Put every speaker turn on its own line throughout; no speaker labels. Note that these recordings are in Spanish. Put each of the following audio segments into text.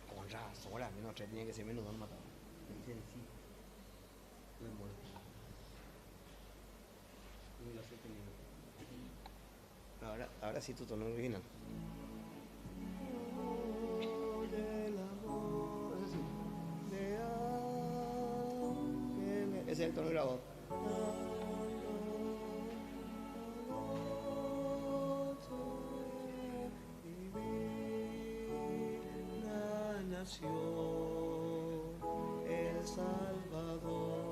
Con razón, ahora menos 3 tenía que ser menos 2 matado. Ahora sí tu tono original. Ese es el tono grabado. Nació El Salvador.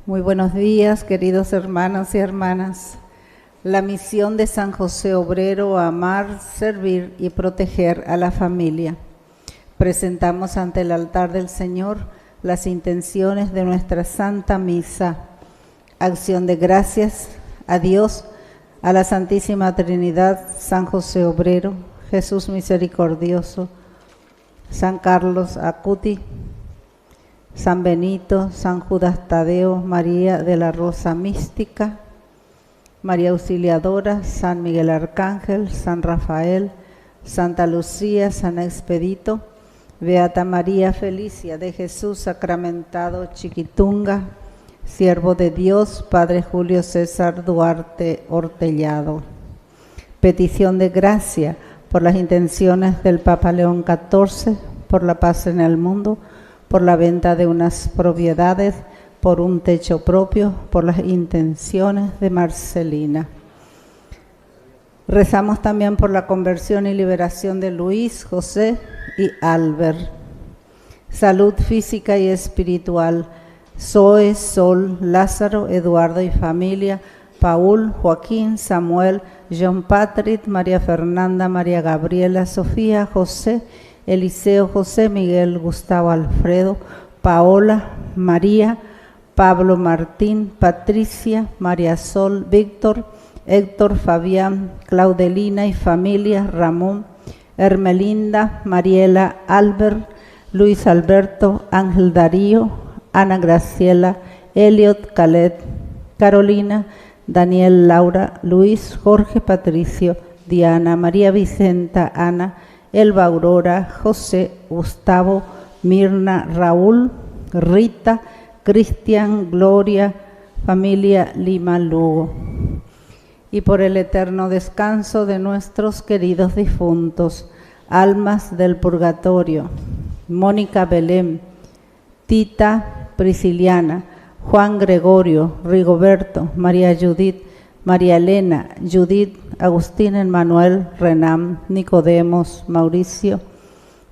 Muy buenos días, queridos hermanos y hermanas. La misión de San José Obrero: amar, servir y proteger a la familia. Presentamos ante el altar del Señor las intenciones de nuestra Santa Misa. Acción de gracias a Dios, a la Santísima Trinidad, San José Obrero, Jesús Misericordioso, San Carlos Acuti, San Benito, San Judas Tadeo, María de la Rosa Mística, María Auxiliadora, San Miguel Arcángel, San Rafael, Santa Lucía, San Expedito, Beata María Felicia de Jesús Sacramentado Chiquitunga, Siervo de Dios, Padre Julio César Duarte Hortellado. Petición de gracia por las intenciones del Papa León XIV, por la paz en el mundo, por la venta de unas propiedades, por un techo propio, por las intenciones de Marcelina. Rezamos también por la conversión y liberación de Luis, José y Albert. Salud física y espiritual. Zoe, Sol, Lázaro, Eduardo y familia, Paul, Joaquín, Samuel, John Patrick, María Fernanda, María Gabriela, Sofía, José, Eliseo, José, Miguel, Gustavo, Alfredo, Paola, María, Pablo, Martín, Patricia, María Sol, Víctor, Héctor, Fabián, Claudelina y familia, Ramón, Hermelinda, Mariela, Albert, Luis Alberto, Ángel Darío, Ana Graciela, Elliot, Calet, Carolina, Daniel, Laura, Luis, Jorge, Patricio, Diana, María Vicenta, Ana, Elba, Aurora, José, Gustavo, Mirna, Raúl, Rita, Cristian, Gloria, familia Lima, Lugo. Y por el eterno descanso de nuestros queridos difuntos, almas del purgatorio, Mónica Belén, Tita Prisciliana, Juan Gregorio, Rigoberto, María Judith, María Elena, Judith, Agustín Emmanuel, Renán, Nicodemos, Mauricio,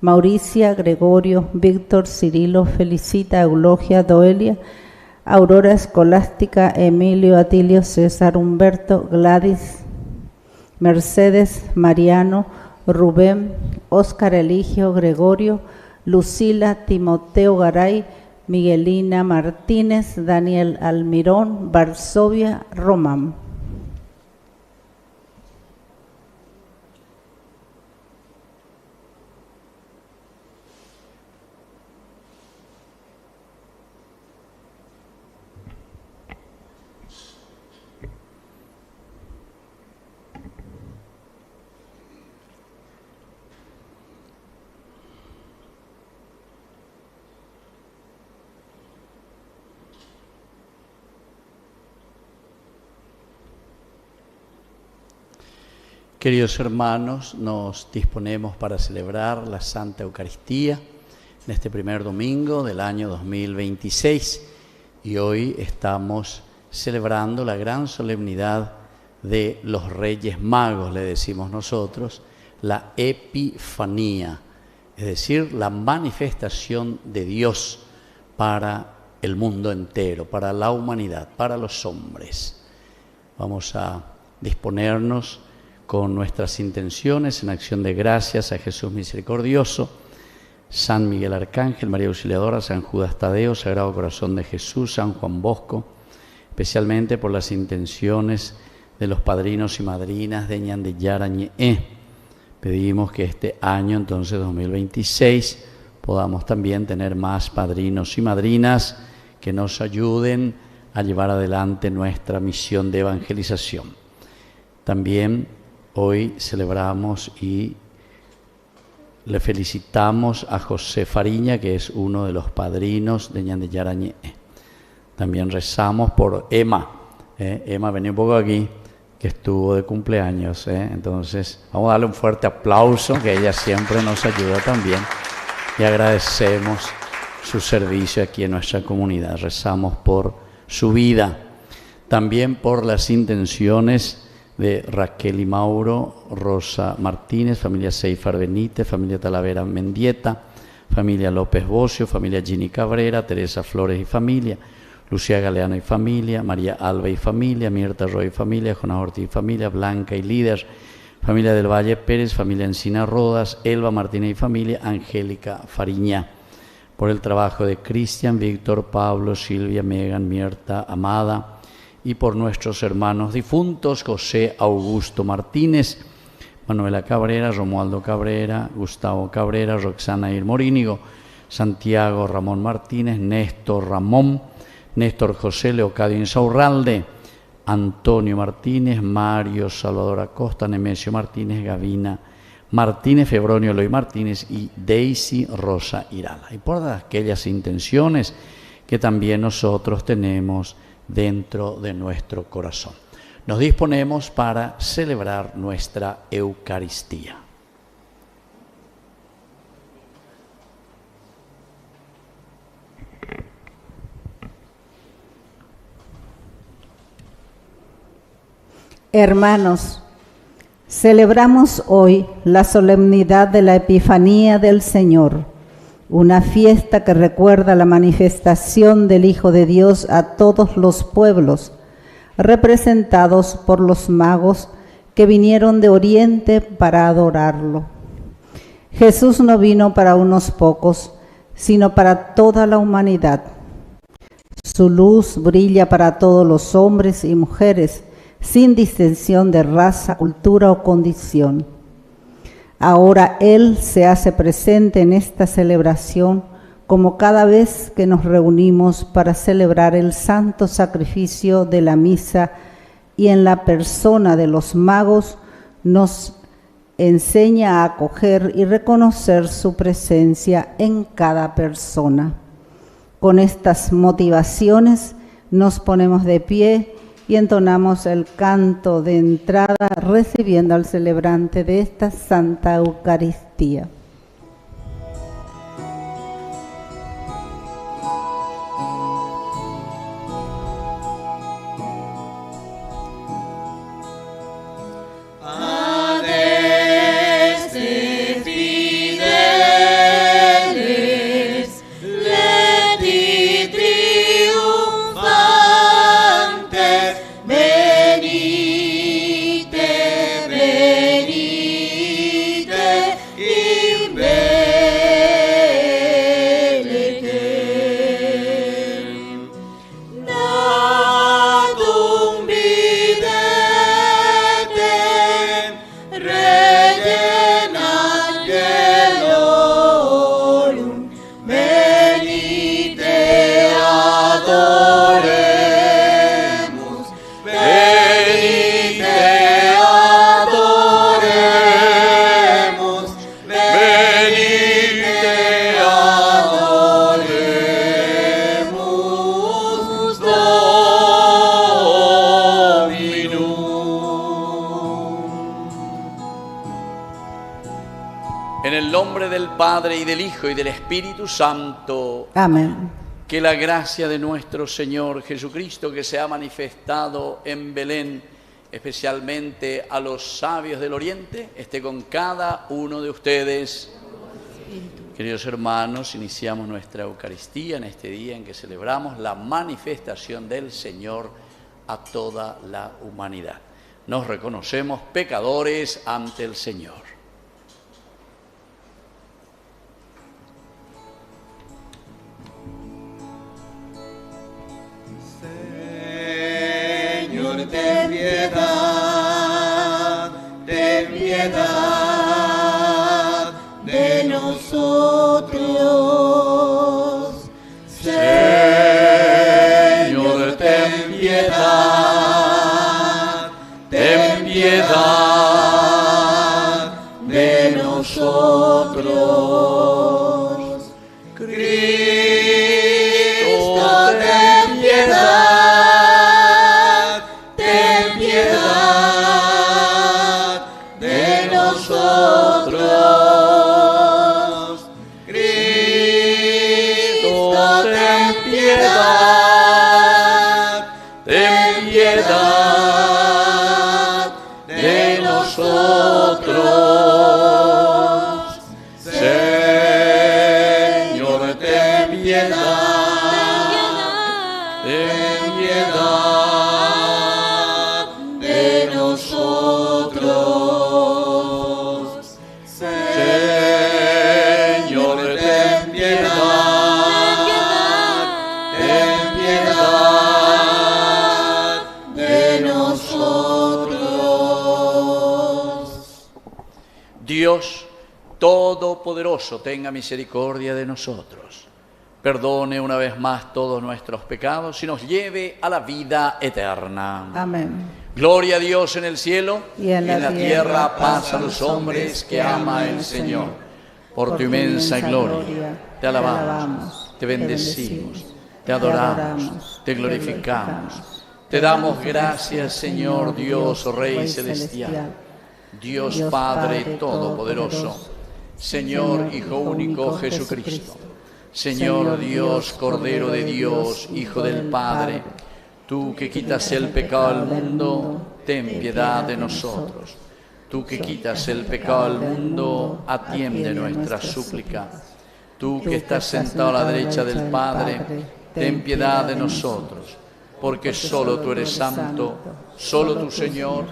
Mauricia, Gregorio, Víctor, Cirilo, Felicita, Eulogia, Doelia, Aurora Escolástica, Emilio, Atilio, César, Humberto, Gladys, Mercedes, Mariano, Rubén, Óscar Eligio, Gregorio, Lucila, Timoteo Garay, Miguelina Martínez, Daniel Almirón, Varsovia, Román.
Queridos hermanos, nos disponemos para celebrar la Santa Eucaristía en este primer domingo del año 2026 y hoy estamos celebrando la gran solemnidad de los Reyes Magos, le decimos nosotros, la Epifanía, es decir, la manifestación de Dios para el mundo entero, para la humanidad, para los hombres. Vamos a disponernos con nuestras intenciones en acción de gracias a Jesús misericordioso, San Miguel Arcángel, María Auxiliadora, San Judas Tadeo, Sagrado Corazón de Jesús, San Juan Bosco, especialmente por las intenciones de los padrinos y madrinas de Ñandillara Ñe'e. Pedimos que este año, entonces 2026, podamos también tener más padrinos y madrinas que nos ayuden a llevar adelante nuestra misión de evangelización. También hoy celebramos y le felicitamos a José Fariña, que es uno de los padrinos de Ñandillara Ñe'e. También rezamos por Emma. Emma, vení un poco aquí, que estuvo de cumpleaños. Entonces, vamos a darle un fuerte aplauso, que ella siempre nos ayuda también. Y agradecemos su servicio aquí en nuestra comunidad. Rezamos por su vida. También por las intenciones de Raquel y Mauro, Rosa Martínez, familia Seifar Benítez, familia Talavera Mendieta, familia López Bocio, familia Gini Cabrera, Teresa Flores y familia, Lucía Galeano y familia, María Alba y familia, Mirta Roy y familia, Jonas Ortiz y familia, Blanca y líder, familia del Valle Pérez, familia Encina Rodas, Elba Martínez y familia, Angélica Fariña. Por el trabajo de Cristian, Víctor, Pablo, Silvia, Megan, Mirta, Amada, y por nuestros hermanos difuntos, José Augusto Martínez, Manuela Cabrera, Romualdo Cabrera, Gustavo Cabrera, Roxana Irmorínigo, Santiago Ramón Martínez, Néstor Ramón, Néstor José Leocadio Insaurralde, Antonio Martínez, Mario Salvador Acosta, Nemesio Martínez, Gavina Martínez, Febronio Eloy Martínez y Daisy Rosa Irala. Y por aquellas intenciones que también nosotros tenemos dentro de nuestro corazón. Nos disponemos para celebrar nuestra Eucaristía.
Hermanos, celebramos hoy la solemnidad de la Epifanía del Señor, una fiesta que recuerda la manifestación del Hijo de Dios a todos los pueblos, representados por los magos que vinieron de Oriente para adorarlo. Jesús no vino para unos pocos, sino para toda la humanidad. Su luz brilla para todos los hombres y mujeres, sin distinción de raza, cultura o condición. Ahora Él se hace presente en esta celebración, como cada vez que nos reunimos para celebrar el santo sacrificio de la misa, y en la persona de los magos nos enseña a acoger y reconocer su presencia en cada persona. Con estas motivaciones nos ponemos de pie y entonamos el canto de entrada recibiendo al celebrante de esta Santa Eucaristía.
Padre, y del Hijo, y del Espíritu Santo.
Amén.
Que la gracia de nuestro Señor Jesucristo, que se ha manifestado en Belén, especialmente a los sabios del Oriente, esté con cada uno de ustedes. Queridos hermanos, iniciamos nuestra Eucaristía en este día en que celebramos la manifestación del Señor a toda la humanidad. Nos reconocemos pecadores ante el Señor.
Señor, ten piedad, ten piedad de nosotros. Señor, ten piedad, ten piedad de nosotros. Cristo, ten piedad, ten piedad de nosotros. Cristo, ten piedad, ten piedad de nosotros. Señor, ten piedad, ten piedad de nosotros. Señor, ten piedad de nosotros.
Dios Todopoderoso, tenga misericordia de nosotros, perdone una vez más todos nuestros pecados y nos lleve a la vida eterna.
Amén.
Gloria a Dios en el cielo
Y en la
tierra paz a los hombres que ama el Señor. Por tu inmensa gloria te alabamos, te bendecimos, te adoramos, te glorificamos. Te damos gracias, Señor Dios, Rey celestial, Dios Padre Todopoderoso, Señor Hijo único Jesucristo, Señor Dios, Cordero de Dios, Hijo del Padre, tú que quitas el pecado del mundo, ten piedad de nosotros. Tú que quitas el pecado del mundo, atiende nuestra súplica. Tú que estás sentado a la derecha del Padre, ten piedad de nosotros, porque solo tú eres santo, solo tú, Señor,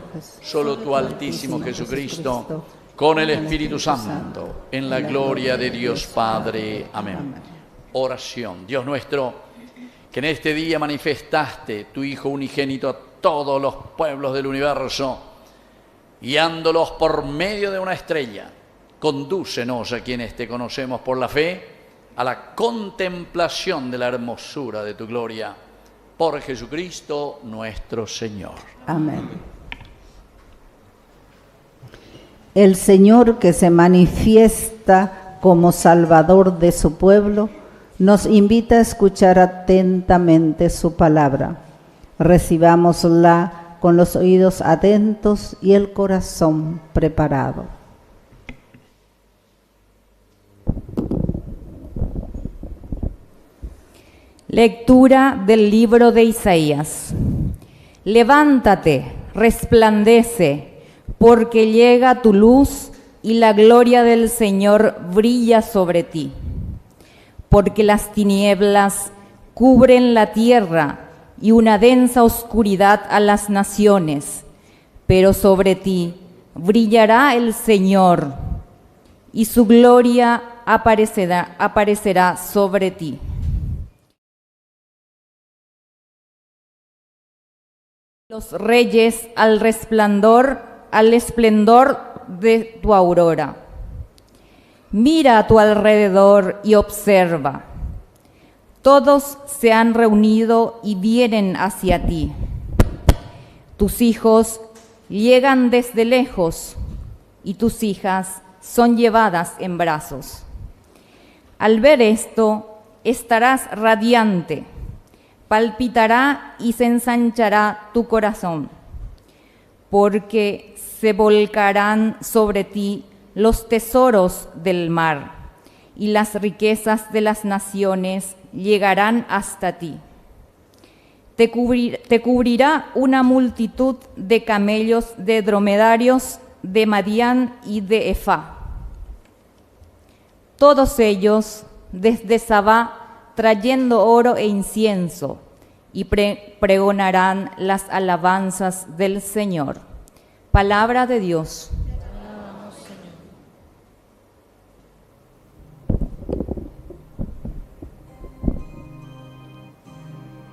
solo tú, Altísimo Jesucristo, con el Espíritu Santo, en la gloria de Dios Padre. Amén. Oración. Dios nuestro, que en este día manifestaste tu Hijo unigénito a todos los pueblos del universo, guiándolos por medio de una estrella, condúcenos a quienes te conocemos por la fe, a la contemplación de la hermosura de tu gloria, por Jesucristo nuestro Señor.
Amén. El Señor, que se manifiesta como Salvador de su pueblo, nos invita a escuchar atentamente su palabra. Recibámosla con los oídos atentos y el corazón preparado.
Lectura del libro de Isaías. Levántate, resplandece, porque llega tu luz y la gloria del Señor brilla sobre ti. Porque las tinieblas cubren la tierra y una densa oscuridad a las naciones, pero sobre ti brillará el Señor y su gloria aparecerá sobre ti. Los reyes al esplendor de tu aurora. Mira a tu alrededor y observa. Todos se han reunido y vienen hacia ti. Tus hijos llegan desde lejos y tus hijas son llevadas en brazos. Al ver esto, estarás radiante, palpitará y se ensanchará tu corazón, porque se volcarán sobre ti los tesoros del mar y las riquezas de las naciones llegarán hasta ti. Te cubrirá una multitud de camellos, de dromedarios, de Madián y de Efá. Todos ellos desde Sabá trayendo oro e incienso, y pregonarán las alabanzas del Señor. Palabra de Dios.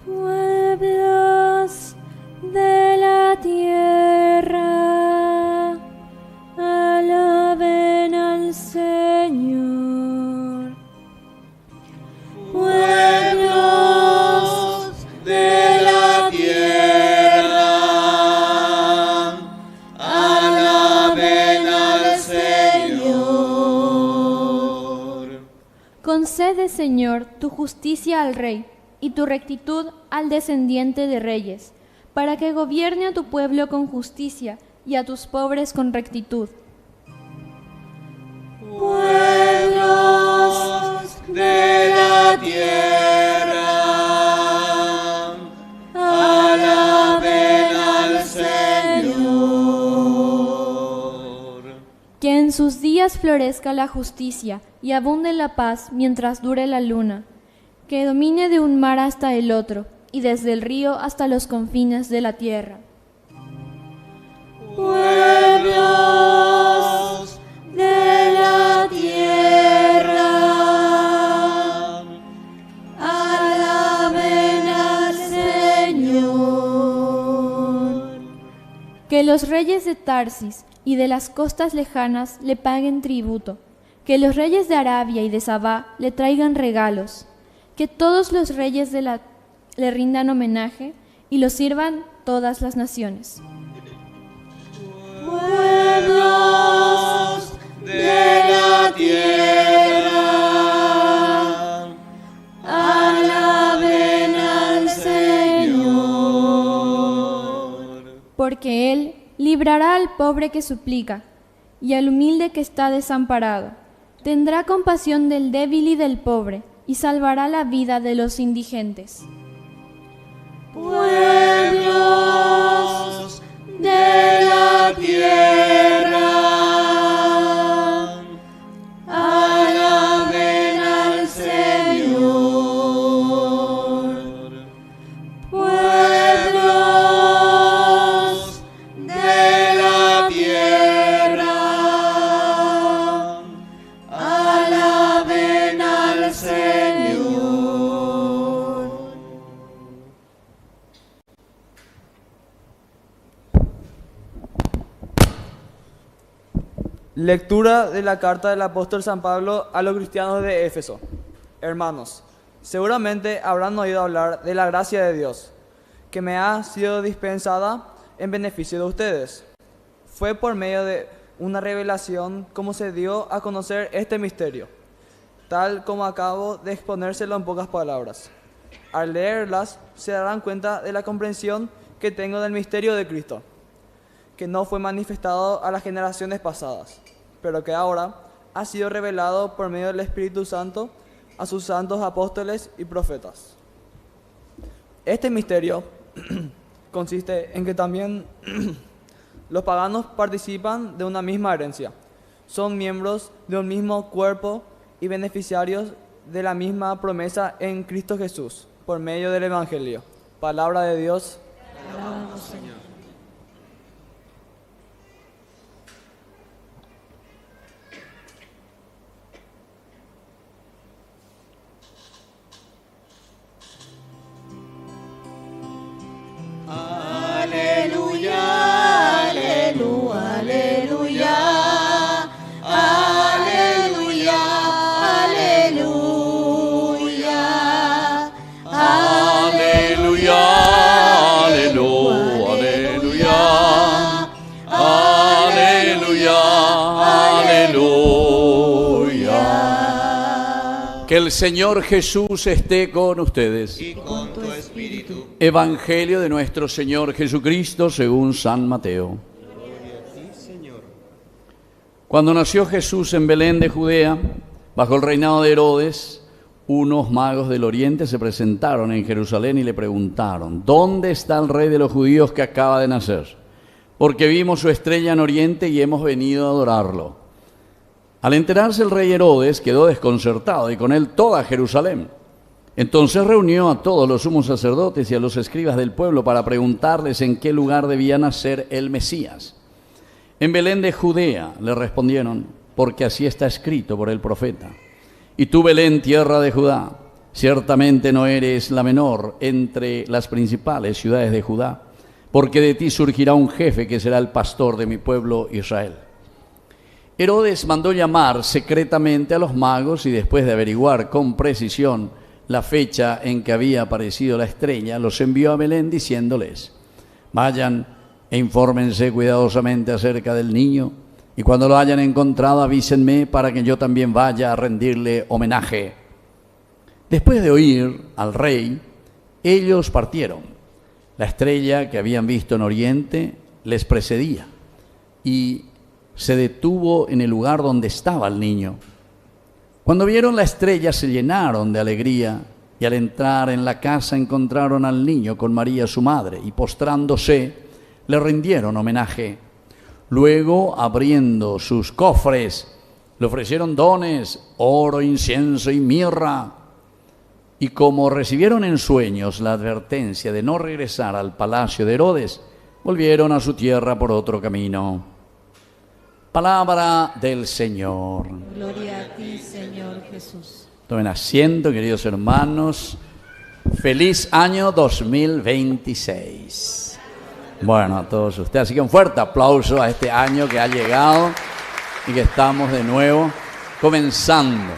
Pueblos de la tierra, alaben al Señor.
Pueblos de la tierra, alaben al Señor.
Concede, Señor, tu justicia al Rey y tu rectitud al descendiente de reyes, para que gobierne a tu pueblo con justicia y a tus pobres con rectitud.
Pueblos de la tierra, alaben al Señor.
Que en sus días florezca la justicia y abunde la paz mientras dure la luna. Que domine de un mar hasta el otro y desde el río hasta los confines de la tierra.
Pueblos de la tierra, alaben al Señor.
Que los reyes de Tarsis y de las costas lejanas le paguen tributo. Que los reyes de Arabia y de Sabá le traigan regalos. Que todos los reyes le rindan homenaje y lo sirvan todas las naciones.
Pueblos de la tierra, alaben al Señor.
Porque Él librará al pobre que suplica y al humilde que está desamparado. Tendrá compasión del débil y del pobre y salvará la vida de los indigentes.
Pueblos de la tierra, alaben al Señor. Pueblos de la tierra, alaben al Señor.
Lectura de la carta del apóstol San Pablo a los cristianos de Éfeso. Hermanos, seguramente habrán oído hablar de la gracia de Dios, que me ha sido dispensada en beneficio de ustedes. Fue por medio de una revelación como se dio a conocer este misterio, tal como acabo de exponérselo en pocas palabras. Al leerlas se darán cuenta de la comprensión que tengo del misterio de Cristo, que no fue manifestado a las generaciones pasadas, pero que ahora ha sido revelado por medio del Espíritu Santo a sus santos apóstoles y profetas. Este misterio consiste en que también los paganos participan de una misma herencia, son miembros de un mismo cuerpo y beneficiarios de la misma promesa en Cristo Jesús, por medio del Evangelio. Palabra de Dios.
Alabamos, Señor. Aleluya, aleluya, aleluya, aleluya, aleluya, aleluya, aleluya, aleluya, aleluya.
Que el Señor Jesús esté con ustedes.
Y con tu espíritu.
Evangelio de nuestro Señor Jesucristo según San Mateo.
Gloria a ti, Señor.
Cuando nació Jesús en Belén de Judea, bajo el reinado de Herodes, unos magos del oriente se presentaron en Jerusalén y le preguntaron: ¿dónde está el rey de los judíos que acaba de nacer? Porque vimos su estrella en oriente y hemos venido a adorarlo. Al enterarse el rey Herodes quedó desconcertado y con él toda Jerusalén. Entonces reunió a todos los sumos sacerdotes y a los escribas del pueblo para preguntarles en qué lugar debía nacer el Mesías. En Belén de Judea, le respondieron, porque así está escrito por el profeta. Y tú, Belén, tierra de Judá, ciertamente no eres la menor entre las principales ciudades de Judá, porque de ti surgirá un jefe que será el pastor de mi pueblo Israel. Herodes mandó llamar secretamente a los magos y después de averiguar con precisión la fecha en que había aparecido la estrella, los envió a Belén diciéndoles: vayan e infórmense cuidadosamente acerca del niño, y cuando lo hayan encontrado avísenme para que yo también vaya a rendirle homenaje. Después de oír al rey, ellos partieron. La estrella que habían visto en oriente les precedía y se detuvo en el lugar donde estaba el niño. Cuando vieron la estrella se llenaron de alegría y al entrar en la casa encontraron al niño con María su madre y postrándose le rindieron homenaje. Luego, abriendo sus cofres, le ofrecieron dones, oro, incienso y mirra. Y como recibieron en sueños la advertencia de no regresar al palacio de Herodes, volvieron a su tierra por otro camino. Palabra del Señor.
Gloria a ti, Señor Jesús.
Tomen asiento, queridos hermanos. Feliz año 2026. Bueno, a todos ustedes. Así que un fuerte aplauso a este año que ha llegado y que estamos de nuevo comenzando.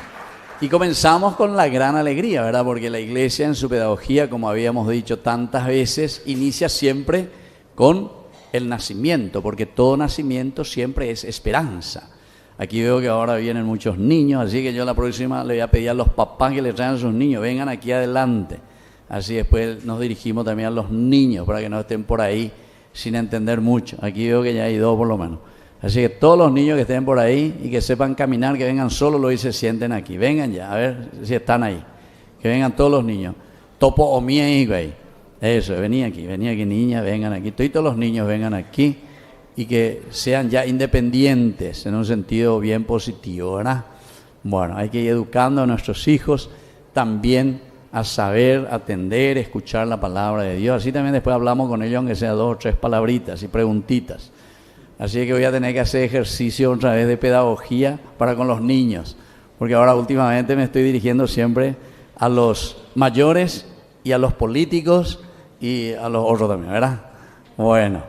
Y comenzamos con la gran alegría, ¿verdad? Porque la Iglesia en su pedagogía, como habíamos dicho tantas veces, inicia siempre con el nacimiento, porque todo nacimiento siempre es esperanza. Aquí veo que ahora vienen muchos niños, así que yo la próxima le voy a pedir a los papás que le traigan a sus niños, vengan aquí adelante. Así después nos dirigimos también a los niños para que no estén por ahí sin entender mucho. Aquí veo que ya hay 2 por lo menos. Así que todos los niños que estén por ahí y que sepan caminar, que vengan solos y se sienten aquí. Vengan ya, a ver si están ahí. Que vengan todos los niños. Topo o mie, güey. Eso, venía aquí niña, vengan aquí. Todos los niños vengan aquí y que sean ya independientes en un sentido bien positivo, ¿verdad? Bueno, hay que ir educando a nuestros hijos también a saber atender, escuchar la palabra de Dios. Así también después hablamos con ellos, aunque sea 2 o 3 palabritas y preguntitas. Así que voy a tener que hacer ejercicio otra vez de pedagogía para con los niños, porque ahora últimamente me estoy dirigiendo siempre a los mayores y a los políticos y a los otros también, ¿verdad? Bueno,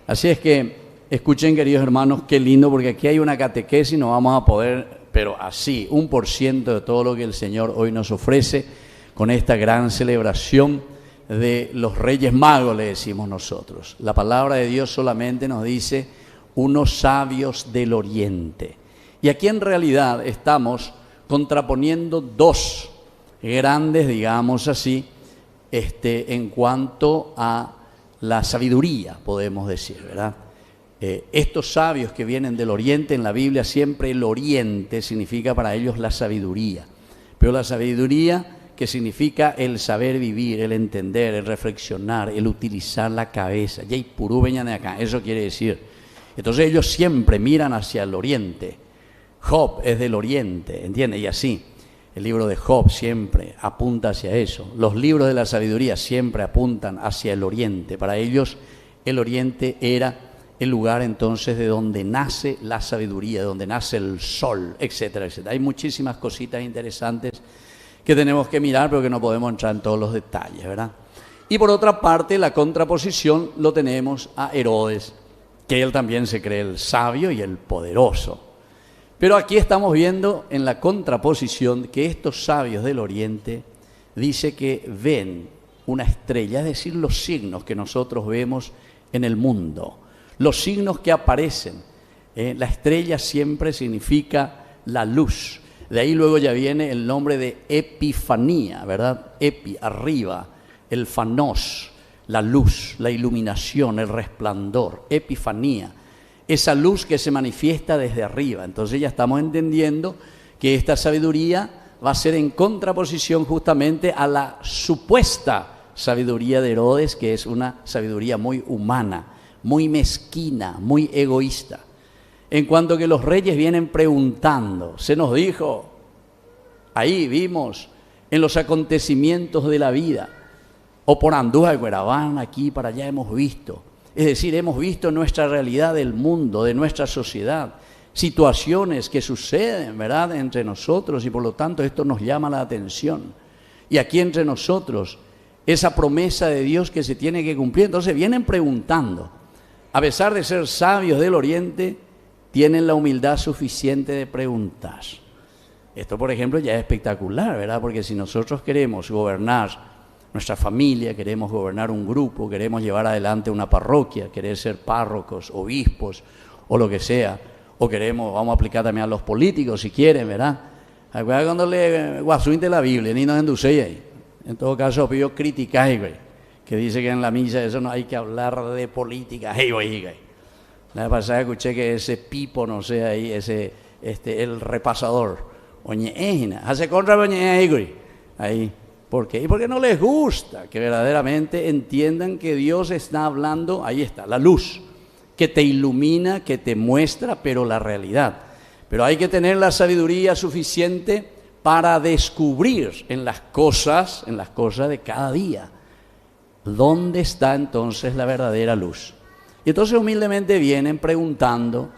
así es que escuchen, queridos hermanos, qué lindo, porque aquí hay una catequesis, no vamos a poder, pero así, 1% de todo lo que el Señor hoy nos ofrece con esta gran celebración de los Reyes Magos, le decimos nosotros. La palabra de Dios solamente nos dice unos sabios del oriente. Y aquí en realidad estamos contraponiendo 2 grandes, digamos así, en cuanto a la sabiduría, podemos decir, ¿verdad? Estos sabios que vienen del oriente, en la Biblia siempre el oriente significa para ellos la sabiduría, pero la sabiduría que significa el saber vivir, el entender, el reflexionar, el utilizar la cabeza. Yay purú veñan de acá, eso quiere decir. Entonces ellos siempre miran hacia el oriente. Job es del oriente, ¿entiendes? Y así. El libro de Job siempre apunta hacia eso. Los libros de la sabiduría siempre apuntan hacia el oriente. Para ellos el oriente era el lugar entonces de donde nace la sabiduría, de donde nace el sol, etcétera, etcétera. Hay muchísimas cositas interesantes que tenemos que mirar, pero que no podemos entrar en todos los detalles, ¿verdad? Y por otra parte, la contraposición lo tenemos a Herodes, que él también se cree el sabio y el poderoso. Pero aquí estamos viendo en la contraposición que estos sabios del oriente dice que ven una estrella, es decir, los signos que nosotros vemos en el mundo, los signos que aparecen. La estrella siempre significa la luz. De ahí luego ya viene el nombre de epifanía, ¿verdad? Epi, arriba, el fanos, la luz, la iluminación, el resplandor, epifanía. Esa luz que se manifiesta desde arriba. Entonces ya estamos entendiendo que esta sabiduría va a ser en contraposición justamente a la supuesta sabiduría de Herodes, que es una sabiduría muy humana, muy mezquina, muy egoísta. En cuanto que los reyes vienen preguntando, se nos dijo, ahí vimos en los acontecimientos de la vida, o por Andújar y Cuerabán, aquí para allá hemos visto. Es decir, hemos visto nuestra realidad del mundo, de nuestra sociedad, situaciones que suceden, ¿verdad?, entre nosotros, y por lo tanto esto nos llama la atención. Y aquí entre nosotros, esa promesa de Dios que se tiene que cumplir. Entonces vienen preguntando, a pesar de ser sabios del Oriente, tienen la humildad suficiente de preguntar. Esto, por ejemplo, ya es espectacular, ¿verdad? Porque si nosotros queremos gobernar nuestra familia, queremos gobernar un grupo, queremos llevar adelante una parroquia, querer ser párrocos, obispos o lo que sea, o queremos, vamos a aplicar también a los políticos si quieren, ¿verdad? Acuérdate cuando le guasuinte la Biblia, ni nos enducéis ahí. En todo caso, yo criticáis, güey, que dice que en la misa eso no hay que hablar de política, hey, güey. La vez pasada escuché que ese Pipo, no sé, ahí, el repasador, oñe, hace contra oñe, güey, ahí. ¿Por qué? Y porque no les gusta que verdaderamente entiendan que Dios está hablando, ahí está, la luz, que te ilumina, que te muestra, pero la realidad. Pero hay que tener la sabiduría suficiente para descubrir en las cosas de cada día, ¿dónde está entonces la verdadera luz? Y entonces humildemente vienen preguntando,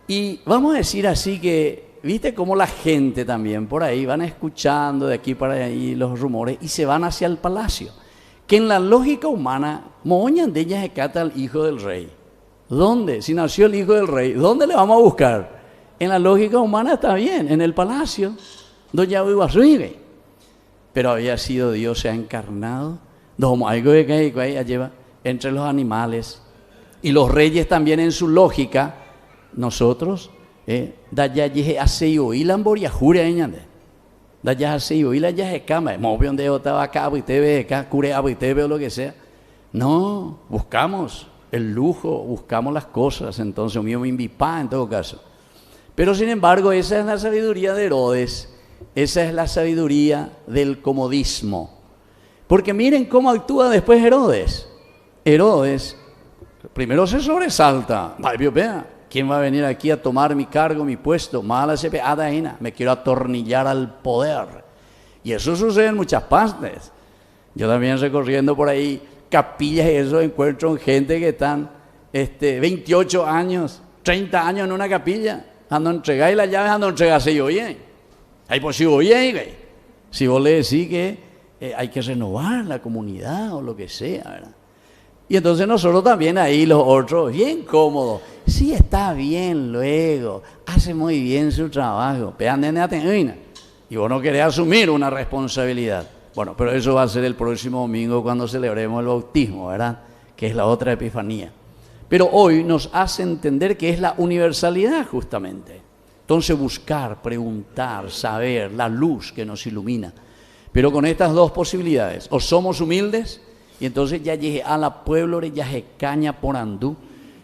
y vamos a decir así que, viste cómo la gente también por ahí van escuchando de aquí para ahí los rumores y se van hacia el palacio. Que en la lógica humana, moñan de ellas cata al hijo del rey. ¿Dónde? Si nació el hijo del rey, ¿dónde le vamos a buscar? En la lógica humana está bien, en el palacio, donde ya vive. Pero había sido Dios, se ha encarnado, algo de que lleva entre los animales. Y los reyes también en su lógica, nosotros, daya yeje aseo y lamboria jure añade daya aseo y la yaje cama movión de otra acá y te ve acá cure y te ve o lo que sea. No, buscamos el lujo, buscamos las cosas, entonces mío me invipá en todo caso. Pero sin embargo, esa es la sabiduría de Herodes, esa es la sabiduría del comodismo. Porque miren cómo actúa después Herodes. Herodes primero se sobresalta, ¿quién va a venir aquí a tomar mi cargo, mi puesto? Mala se me quiero atornillar al poder. Y eso sucede en muchas partes. Yo también recorriendo por ahí capillas y eso encuentro gente que están 28 años, 30 años en una capilla, ando entregáis las llaves, ando entregarse yo bien. Ahí pues si oye, güey. Si vos le decís que hay que renovar la comunidad o lo que sea, ¿verdad? Y entonces nosotros también ahí los otros, bien cómodos. Sí, está bien luego, hace muy bien su trabajo, y vos no querés asumir una responsabilidad. Bueno, pero eso va a ser el próximo domingo cuando celebremos el bautismo, ¿verdad? Que es la otra Epifanía. Pero hoy nos hace entender que es la universalidad justamente. Entonces buscar, preguntar, saber, la luz que nos ilumina. Pero con estas dos posibilidades, o somos humildes, y entonces ya llegué a la pueblo, ya se caña por andú.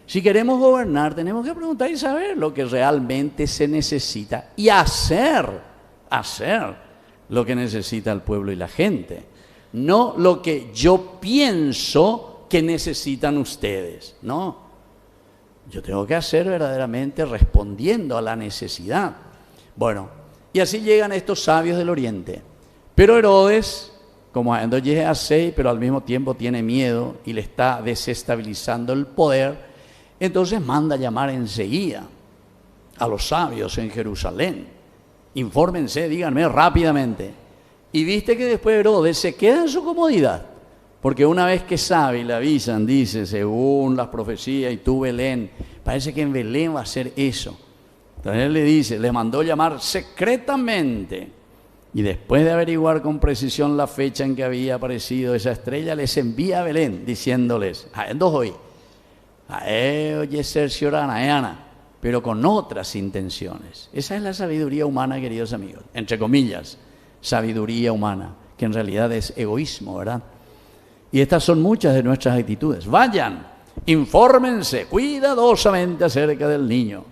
Si queremos gobernar, tenemos que preguntar y saber lo que realmente se necesita y hacer lo que necesita el pueblo y la gente. No lo que yo pienso que necesitan ustedes, no. Yo tengo que hacer verdaderamente respondiendo a la necesidad. Bueno, y así llegan estos sabios del Oriente. Pero Herodes, como llegué a 6, pero al mismo tiempo tiene miedo y le está desestabilizando el poder, entonces manda llamar enseguida a los sabios en Jerusalén. Infórmense, díganme rápidamente. Y viste que después Herodes se queda en su comodidad, porque una vez que sabe y le avisan, dice, según las profecías, y tú Belén, parece que en Belén va a ser eso. Entonces él le dice, le mandó llamar secretamente, y después de averiguar con precisión la fecha en que había aparecido esa estrella, les envía a Belén, diciéndoles, pero con otras intenciones. Esa es la sabiduría humana, queridos amigos, entre comillas, sabiduría humana, que en realidad es egoísmo, ¿verdad? Y estas son muchas de nuestras actitudes. Vayan, infórmense cuidadosamente acerca del niño.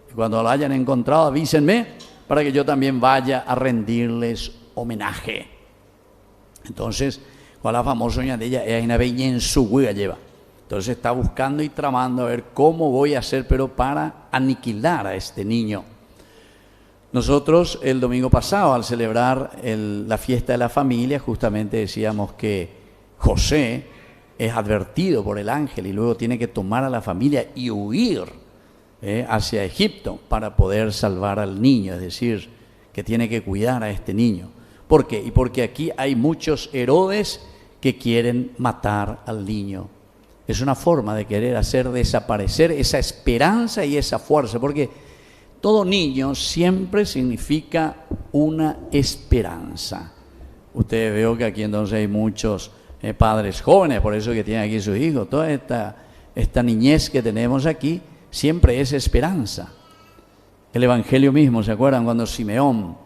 Y cuando lo hayan encontrado, avísenme para que yo también vaya a rendirles homenaje. Entonces, con la famosa de ella, es una bella en su hueá lleva. Entonces está buscando y tramando a ver cómo voy a hacer, pero para aniquilar a este niño. Nosotros el domingo pasado, al celebrar la fiesta de la familia, justamente decíamos que José es advertido por el ángel y luego tiene que tomar a la familia y huir hacia Egipto para poder salvar al niño, es decir, que tiene que cuidar a este niño. ¿Por qué? Y porque aquí hay muchos Herodes que quieren matar al niño. Es una forma de querer hacer desaparecer esa esperanza y esa fuerza, porque todo niño siempre significa una esperanza. Ustedes veo que aquí entonces hay muchos padres jóvenes, por eso que tienen aquí sus hijos. Toda esta niñez que tenemos aquí siempre es esperanza. El Evangelio mismo, ¿se acuerdan? Cuando Simeón,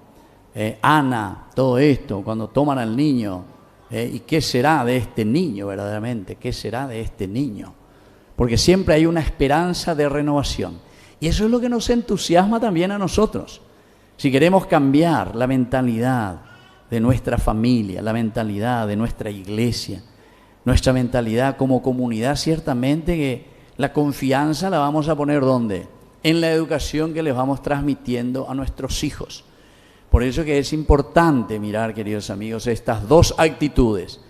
Ana, todo esto, cuando toman al niño, ¿y qué será de este niño verdaderamente? ¿Qué será de este niño? Porque siempre hay una esperanza de renovación. Y eso es lo que nos entusiasma también a nosotros. Si queremos cambiar la mentalidad de nuestra familia, la mentalidad de nuestra iglesia, nuestra mentalidad como comunidad, ciertamente que la confianza la vamos a poner ¿dónde? En la educación que les vamos transmitiendo a nuestros hijos. Por eso que es importante mirar, queridos amigos, estas dos actitudes.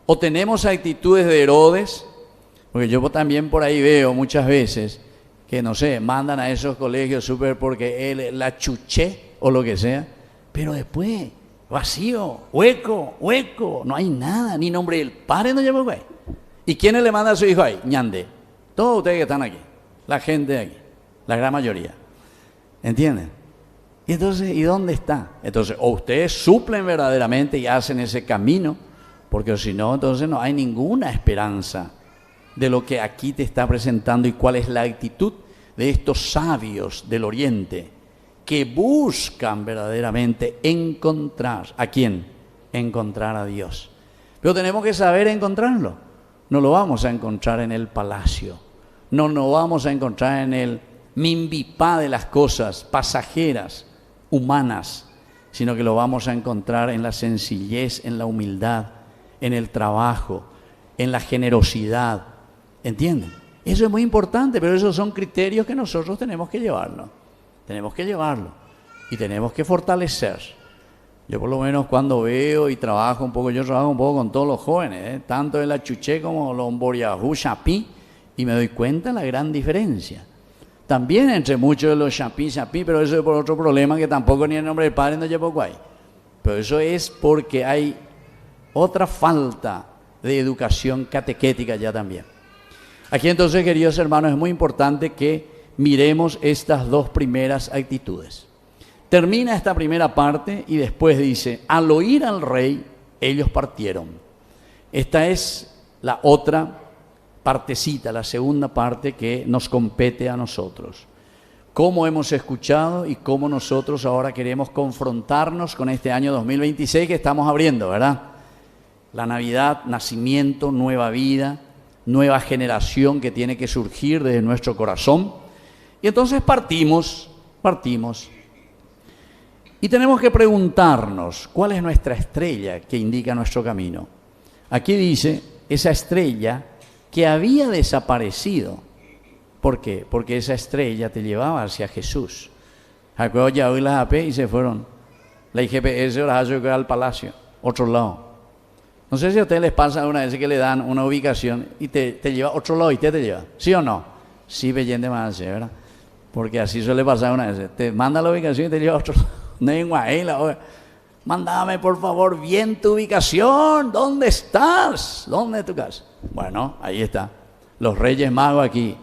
O tenemos actitudes de Herodes, porque yo también por ahí veo muchas veces que, no sé, mandan a esos colegios súper porque él la chuché o lo que sea, pero después, vacío, hueco, no hay nada, ni nombre del padre no lleva güey. ¿Y quiénes le mandan a su hijo ahí? Ñande. Todos ustedes que están aquí, la gente de aquí, la gran mayoría. ¿Entienden? Y entonces, ¿y dónde está? Entonces, o ustedes suplen verdaderamente y hacen ese camino, porque si no, entonces no hay ninguna esperanza de lo que aquí te está presentando y cuál es la actitud de estos sabios del Oriente que buscan verdaderamente encontrar. ¿A quién? Encontrar a Dios. Pero tenemos que saber encontrarlo. No lo vamos a encontrar en el palacio. No lo vamos a encontrar en el mimbipá de las cosas pasajeras, humanas, sino que lo vamos a encontrar en la sencillez, en la humildad, en el trabajo, en la generosidad. ¿Entienden? Eso es muy importante, pero esos son criterios que nosotros tenemos que llevarlo. Tenemos que llevarlo y tenemos que fortalecer. Yo por lo menos cuando veo y trabajo un poco, yo trabajo un poco con todos los jóvenes, tanto en la Chuché como los Boriajú, Chapí, y me doy cuenta de la gran diferencia. También entre muchos de los Chapí, pero eso es por otro problema que tampoco ni el nombre del Padre no lleva guay. Pero eso es porque hay otra falta de educación catequética ya también. Aquí entonces, queridos hermanos, es muy importante que miremos estas dos primeras actitudes. Termina esta primera parte y después dice, al oír al rey, ellos partieron. Esta es la otra partecita, la segunda parte que nos compete a nosotros. Cómo hemos escuchado y cómo nosotros ahora queremos confrontarnos con este año 2026 que estamos abriendo, ¿verdad? La Navidad, nacimiento, nueva vida, nueva generación que tiene que surgir desde nuestro corazón. Y entonces partimos. Y tenemos que preguntarnos, ¿cuál es nuestra estrella que indica nuestro camino? Aquí dice, esa estrella que había desaparecido. ¿Por qué? Porque esa estrella te llevaba hacia Jesús. Acuerdo ya hoy las AP y se fueron. La IGPS ahora hace al palacio, otro lado. No sé si a ustedes les pasa una vez que le dan una ubicación y te lleva a otro lado y te lleva. ¿Sí o no? Sí, bellende más, ¿verdad? Porque así suele pasar una vez. Te manda la ubicación y te lleva a otro lado. Mándame por favor bien tu ubicación. ¿Dónde estás? ¿Dónde es tu casa? Bueno, ahí está. Los Reyes Magos aquí.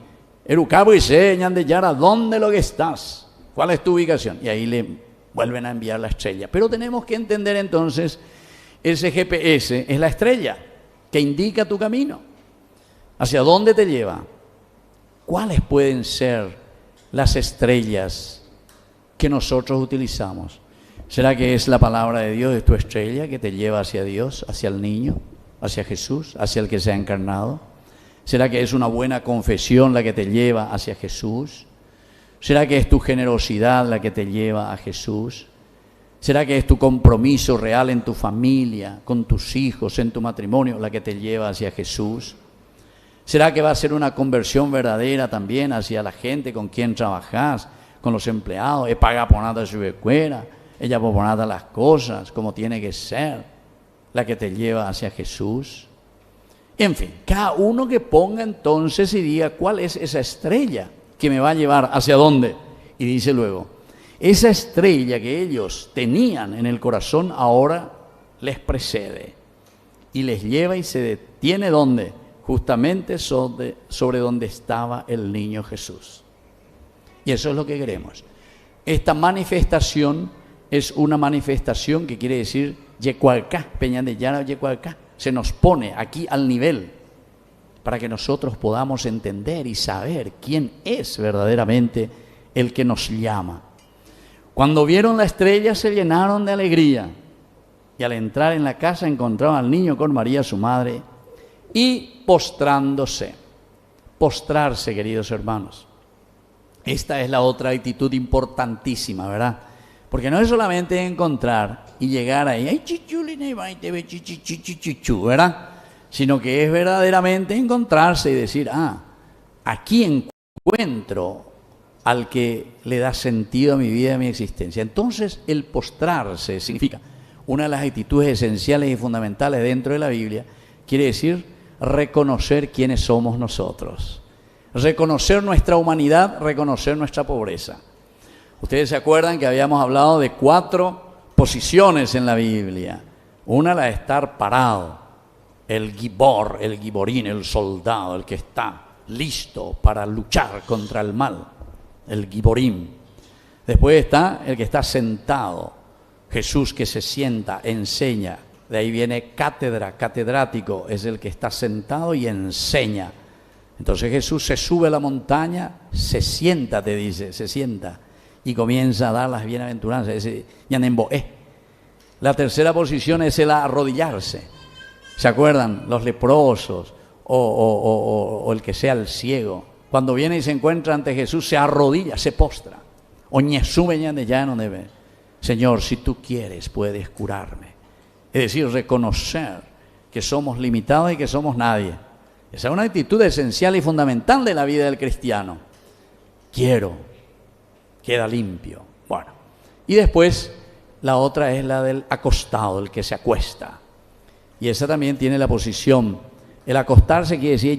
Erucabo y señan de Yara, ¿dónde lo que estás? ¿Cuál es tu ubicación? Y ahí le vuelven a enviar la estrella. Pero tenemos que entender entonces, ese GPS es la estrella que indica tu camino. ¿Hacia dónde te lleva? ¿Cuáles pueden ser las estrellas que nosotros utilizamos? ¿Será que es la palabra de Dios, es tu estrella que te lleva hacia Dios, hacia el niño, hacia Jesús, hacia el que se ha encarnado? ¿Será que es una buena confesión la que te lleva hacia Jesús? ¿Será que es tu generosidad la que te lleva a Jesús? ¿Será que es tu compromiso real en tu familia, con tus hijos, en tu matrimonio, la que te lleva hacia Jesús? ¿Será que va a ser una conversión verdadera también hacia la gente con quien trabajas, con los empleados? Paga por nada su escuela, ella por nada las cosas, como tiene que ser, la que te lleva hacia Jesús. En fin, cada uno que ponga entonces y diga cuál es esa estrella que me va a llevar hacia dónde. Y dice luego, esa estrella que ellos tenían en el corazón ahora les precede y les lleva y se detiene ¿dónde? Justamente sobre donde estaba el niño Jesús. Y eso es lo que queremos. Esta manifestación es una manifestación que quiere decir Yecualcá, Peña de Yara Yecualcá. Se nos pone aquí al nivel para que nosotros podamos entender y saber quién es verdaderamente el que nos llama. Cuando vieron la estrella se llenaron de alegría y al entrar en la casa encontraron al niño con María su madre y postrándose. Postrarse, queridos hermanos. Esta es la otra actitud importantísima, ¿verdad? Porque no es solamente encontrar y llegar ahí, ay, ¿verdad? Sino que es verdaderamente encontrarse y decir, aquí encuentro al que le da sentido a mi vida y a mi existencia. Entonces, el postrarse significa, una de las actitudes esenciales y fundamentales dentro de la Biblia, quiere decir reconocer quiénes somos nosotros. Reconocer nuestra humanidad, reconocer nuestra pobreza. Ustedes se acuerdan que habíamos hablado de 4 posiciones en la Biblia. Una, la de estar parado, el gibor, el giborín, el soldado, el que está listo para luchar contra el mal, el giborín. Después está el que está sentado, Jesús que se sienta, enseña. De ahí viene cátedra, catedrático, es el que está sentado y enseña. Entonces Jesús se sube a la montaña, se sienta, te dice, se sienta. Y comienza a dar las bienaventuranzas, ese Yanemboé. La tercera posición es el arrodillarse. ¿Se acuerdan? Los leprosos o el que sea el ciego. Cuando viene y se encuentra ante Jesús, se arrodilla, se postra. Señor, si tú quieres, puedes curarme. Es decir, reconocer que somos limitados y que somos nadie. Esa es una actitud esencial y fundamental de la vida del cristiano. Quiero. Queda limpio. Bueno, y después la otra es la del acostado, el que se acuesta. Y esa también tiene la posición. El acostarse quiere decir,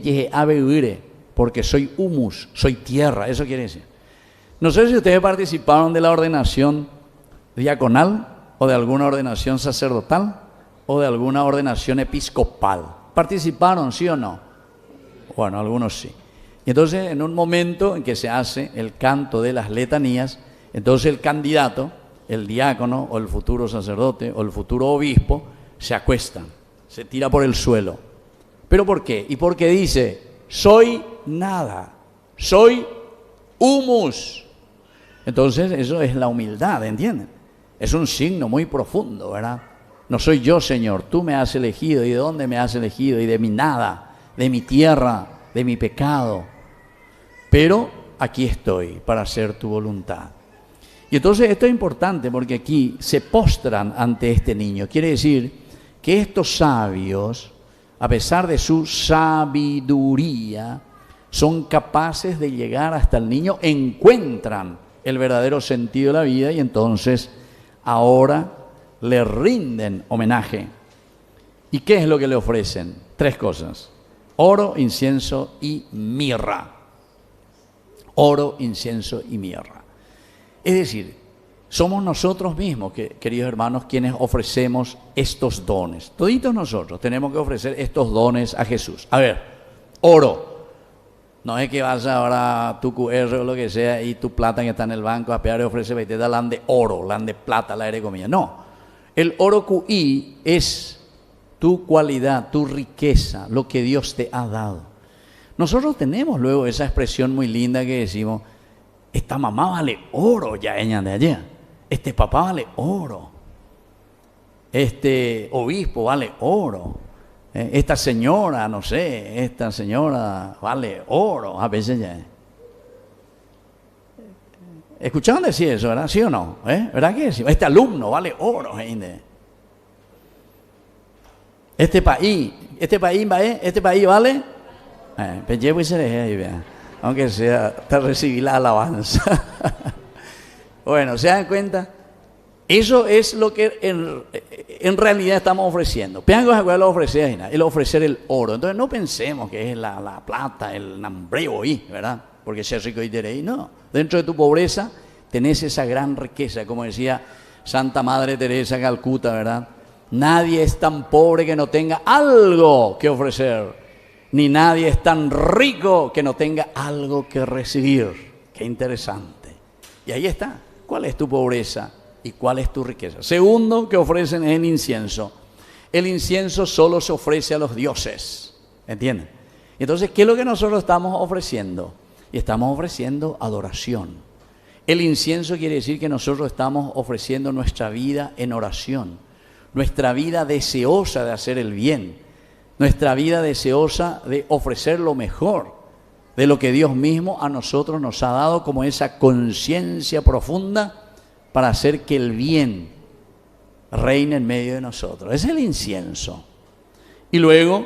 porque soy humus, soy tierra, eso quiere decir. No sé si ustedes participaron de la ordenación diaconal o de alguna ordenación sacerdotal o de alguna ordenación episcopal. ¿Participaron, sí o no? Bueno, algunos sí. Y entonces, en un momento en que se hace el canto de las letanías, entonces el candidato, el diácono o el futuro sacerdote o el futuro obispo, se acuestan, se tira por el suelo. ¿Pero por qué? Y porque dice, soy nada, soy humus. Entonces, eso es la humildad, ¿entienden? Es un signo muy profundo, ¿verdad? No soy yo, Señor, tú me has elegido. ¿Y de dónde me has elegido? Y de mi nada, de mi tierra, de mi pecado, pero aquí estoy para hacer tu voluntad. Y entonces esto es importante porque aquí se postran ante este niño. Quiere decir que estos sabios, a pesar de su sabiduría, son capaces de llegar hasta el niño, encuentran el verdadero sentido de la vida y entonces ahora le rinden homenaje. ¿Y qué es lo que le ofrecen? 3 cosas. Oro, incienso y mirra. Oro, incienso y mirra. Es decir, somos nosotros mismos, queridos hermanos, quienes ofrecemos estos dones. Toditos nosotros tenemos que ofrecer estos dones a Jesús. A ver, oro. No es que vas ahora a tu QR o lo que sea y tu plata que está en el banco a pegar y ofrece y te da la de oro, la de plata, la de comida. No, el oro QI es tu cualidad, tu riqueza, lo que Dios te ha dado. Nosotros tenemos luego esa expresión muy linda que decimos, esta mamá vale oro, ya ella de allá. Este papá vale oro. Este obispo vale oro. Esta señora, no sé, esta señora vale oro. A veces ya. ¿Escucharon decir eso, verdad? ¿Sí o no? ¿Verdad que sí? Este alumno vale oro, gente. Este país vale. Aunque sea, te recibí la alabanza. Bueno, ¿se dan cuenta? Eso es lo que en realidad estamos ofreciendo. Peango es lo ofrecer, el ofrecer el oro. Entonces no pensemos que es la plata, el nambreo ahí, ¿verdad? Porque ser rico y tenéis. No. Dentro de tu pobreza tenés esa gran riqueza, como decía Santa Madre Teresa de Calcuta, ¿verdad? Nadie es tan pobre que no tenga algo que ofrecer, ni nadie es tan rico que no tenga algo que recibir. Qué interesante. Y ahí está. ¿Cuál es tu pobreza y cuál es tu riqueza? Segundo que ofrecen es el incienso. El incienso solo se ofrece a los dioses, ¿entienden? Entonces, ¿qué es lo que nosotros estamos ofreciendo? Y estamos ofreciendo adoración. El incienso quiere decir que nosotros estamos ofreciendo nuestra vida en oración, nuestra vida deseosa de hacer el bien, nuestra vida deseosa de ofrecer lo mejor de lo que Dios mismo a nosotros nos ha dado como esa conciencia profunda para hacer que el bien reine en medio de nosotros. Es el incienso. Y luego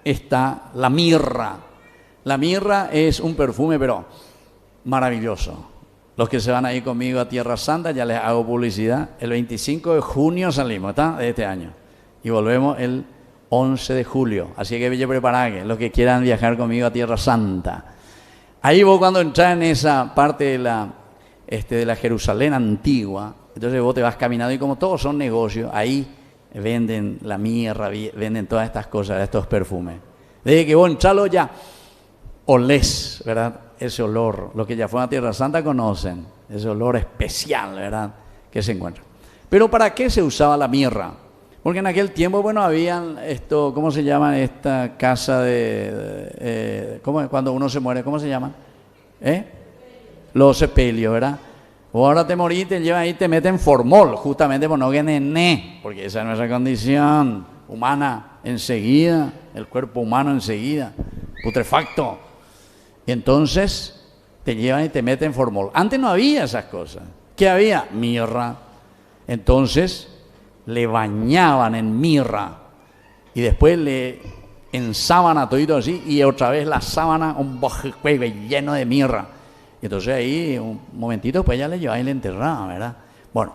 está la mirra. La mirra es un perfume, pero maravilloso. Los que se van a ir conmigo a Tierra Santa, ya les hago publicidad. El 25 de junio salimos, ¿está? De este año. Y volvemos el 11 de julio. Así que vaya preparado, los que quieran viajar conmigo a Tierra Santa. Ahí vos cuando entras en esa parte de la Jerusalén antigua, entonces vos te vas caminando y como todos son negocios, ahí venden la mirra, venden todas estas cosas, estos perfumes. Desde que vos entralo ya olés, ¿verdad? Ese olor, los que ya fueron a Tierra Santa conocen, ese olor especial, ¿verdad? Que se encuentra. Pero ¿para qué se usaba la mirra? Porque en aquel tiempo, bueno, habían esto, ¿cómo se llama esta casa ¿cómo, cuando uno se muere, cómo se llaman? Los sepelios, ¿verdad? O ahora te morís, te llevan ahí, te meten formol, justamente por no que nené, porque esa es nuestra condición humana enseguida, el cuerpo humano enseguida, putrefacto. Y entonces te llevan y te meten formol. Antes no había esas cosas. ¿Qué había? Mirra. Entonces le bañaban en mirra y después le ensábana todito así y otra vez la sábana un bojecueve lleno de mirra. Y entonces ahí un momentito después ya le llevaban y le enterraban, ¿verdad? Bueno,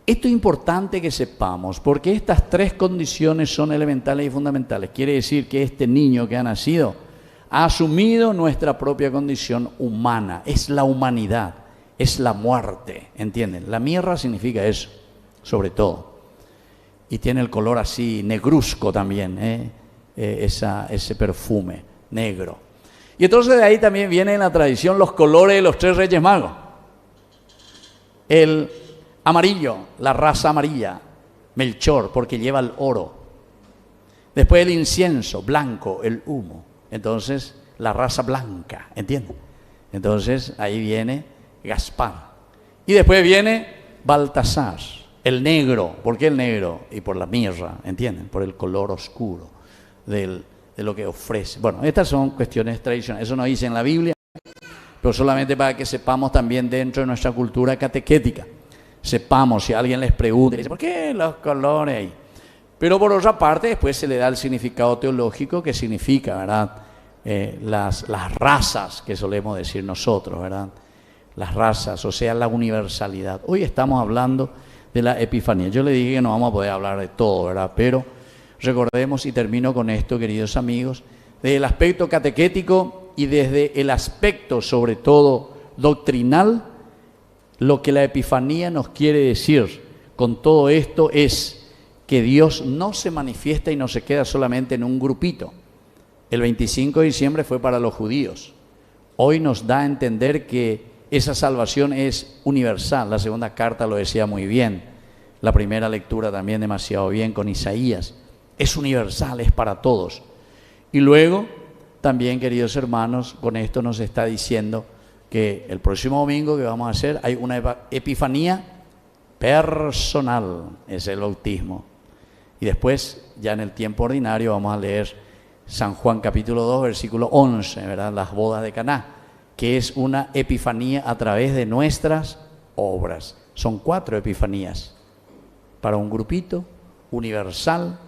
esto es importante que sepamos porque estas tres condiciones son elementales y fundamentales. Quiere decir que este niño que ha nacido ha asumido nuestra propia condición humana, es la humanidad, es la muerte, ¿entienden? La mirra significa eso, sobre todo. Y tiene el color así negruzco también, ese perfume negro. Y entonces de ahí también viene en la tradición los colores de los tres reyes magos. El amarillo, la raza amarilla, Melchor, porque lleva el oro. Después el incienso, blanco, el humo. Entonces la raza blanca, ¿entienden? Entonces ahí viene Gaspar. Y después viene Baltasar. El negro, ¿por qué el negro? Y por la mirra, ¿entienden? Por el color oscuro de lo que ofrece. Bueno, estas son cuestiones tradicionales, eso no dice en la Biblia, pero solamente para que sepamos también dentro de nuestra cultura catequética. Sepamos, si alguien les pregunta, dice, ¿por qué los colores ahí? Pero por otra parte, después se le da el significado teológico que significa, ¿verdad? Las razas que solemos decir nosotros, ¿verdad? Las razas, o sea, la universalidad. Hoy estamos hablando de la Epifanía. Yo le dije que no vamos a poder hablar de todo, ¿verdad? Pero recordemos, y termino con esto, queridos amigos, desde el aspecto catequético y desde el aspecto, sobre todo, doctrinal, lo que la Epifanía nos quiere decir con todo esto es que Dios no se manifiesta y no se queda solamente en un grupito. El 25 de diciembre fue para los judíos. Hoy nos da a entender que esa salvación es universal. La segunda carta lo decía muy bien. La primera lectura también demasiado bien con Isaías. Es universal, es para todos. Y luego, también, queridos hermanos, con esto nos está diciendo que el próximo domingo que vamos a hacer hay una epifanía personal, es el bautismo. Y después, ya en el tiempo ordinario, vamos a leer San Juan capítulo 2, versículo 11, ¿verdad? Las bodas de Caná, que es una epifanía a través de nuestras obras. Son 4 epifanías, para un grupito, universal,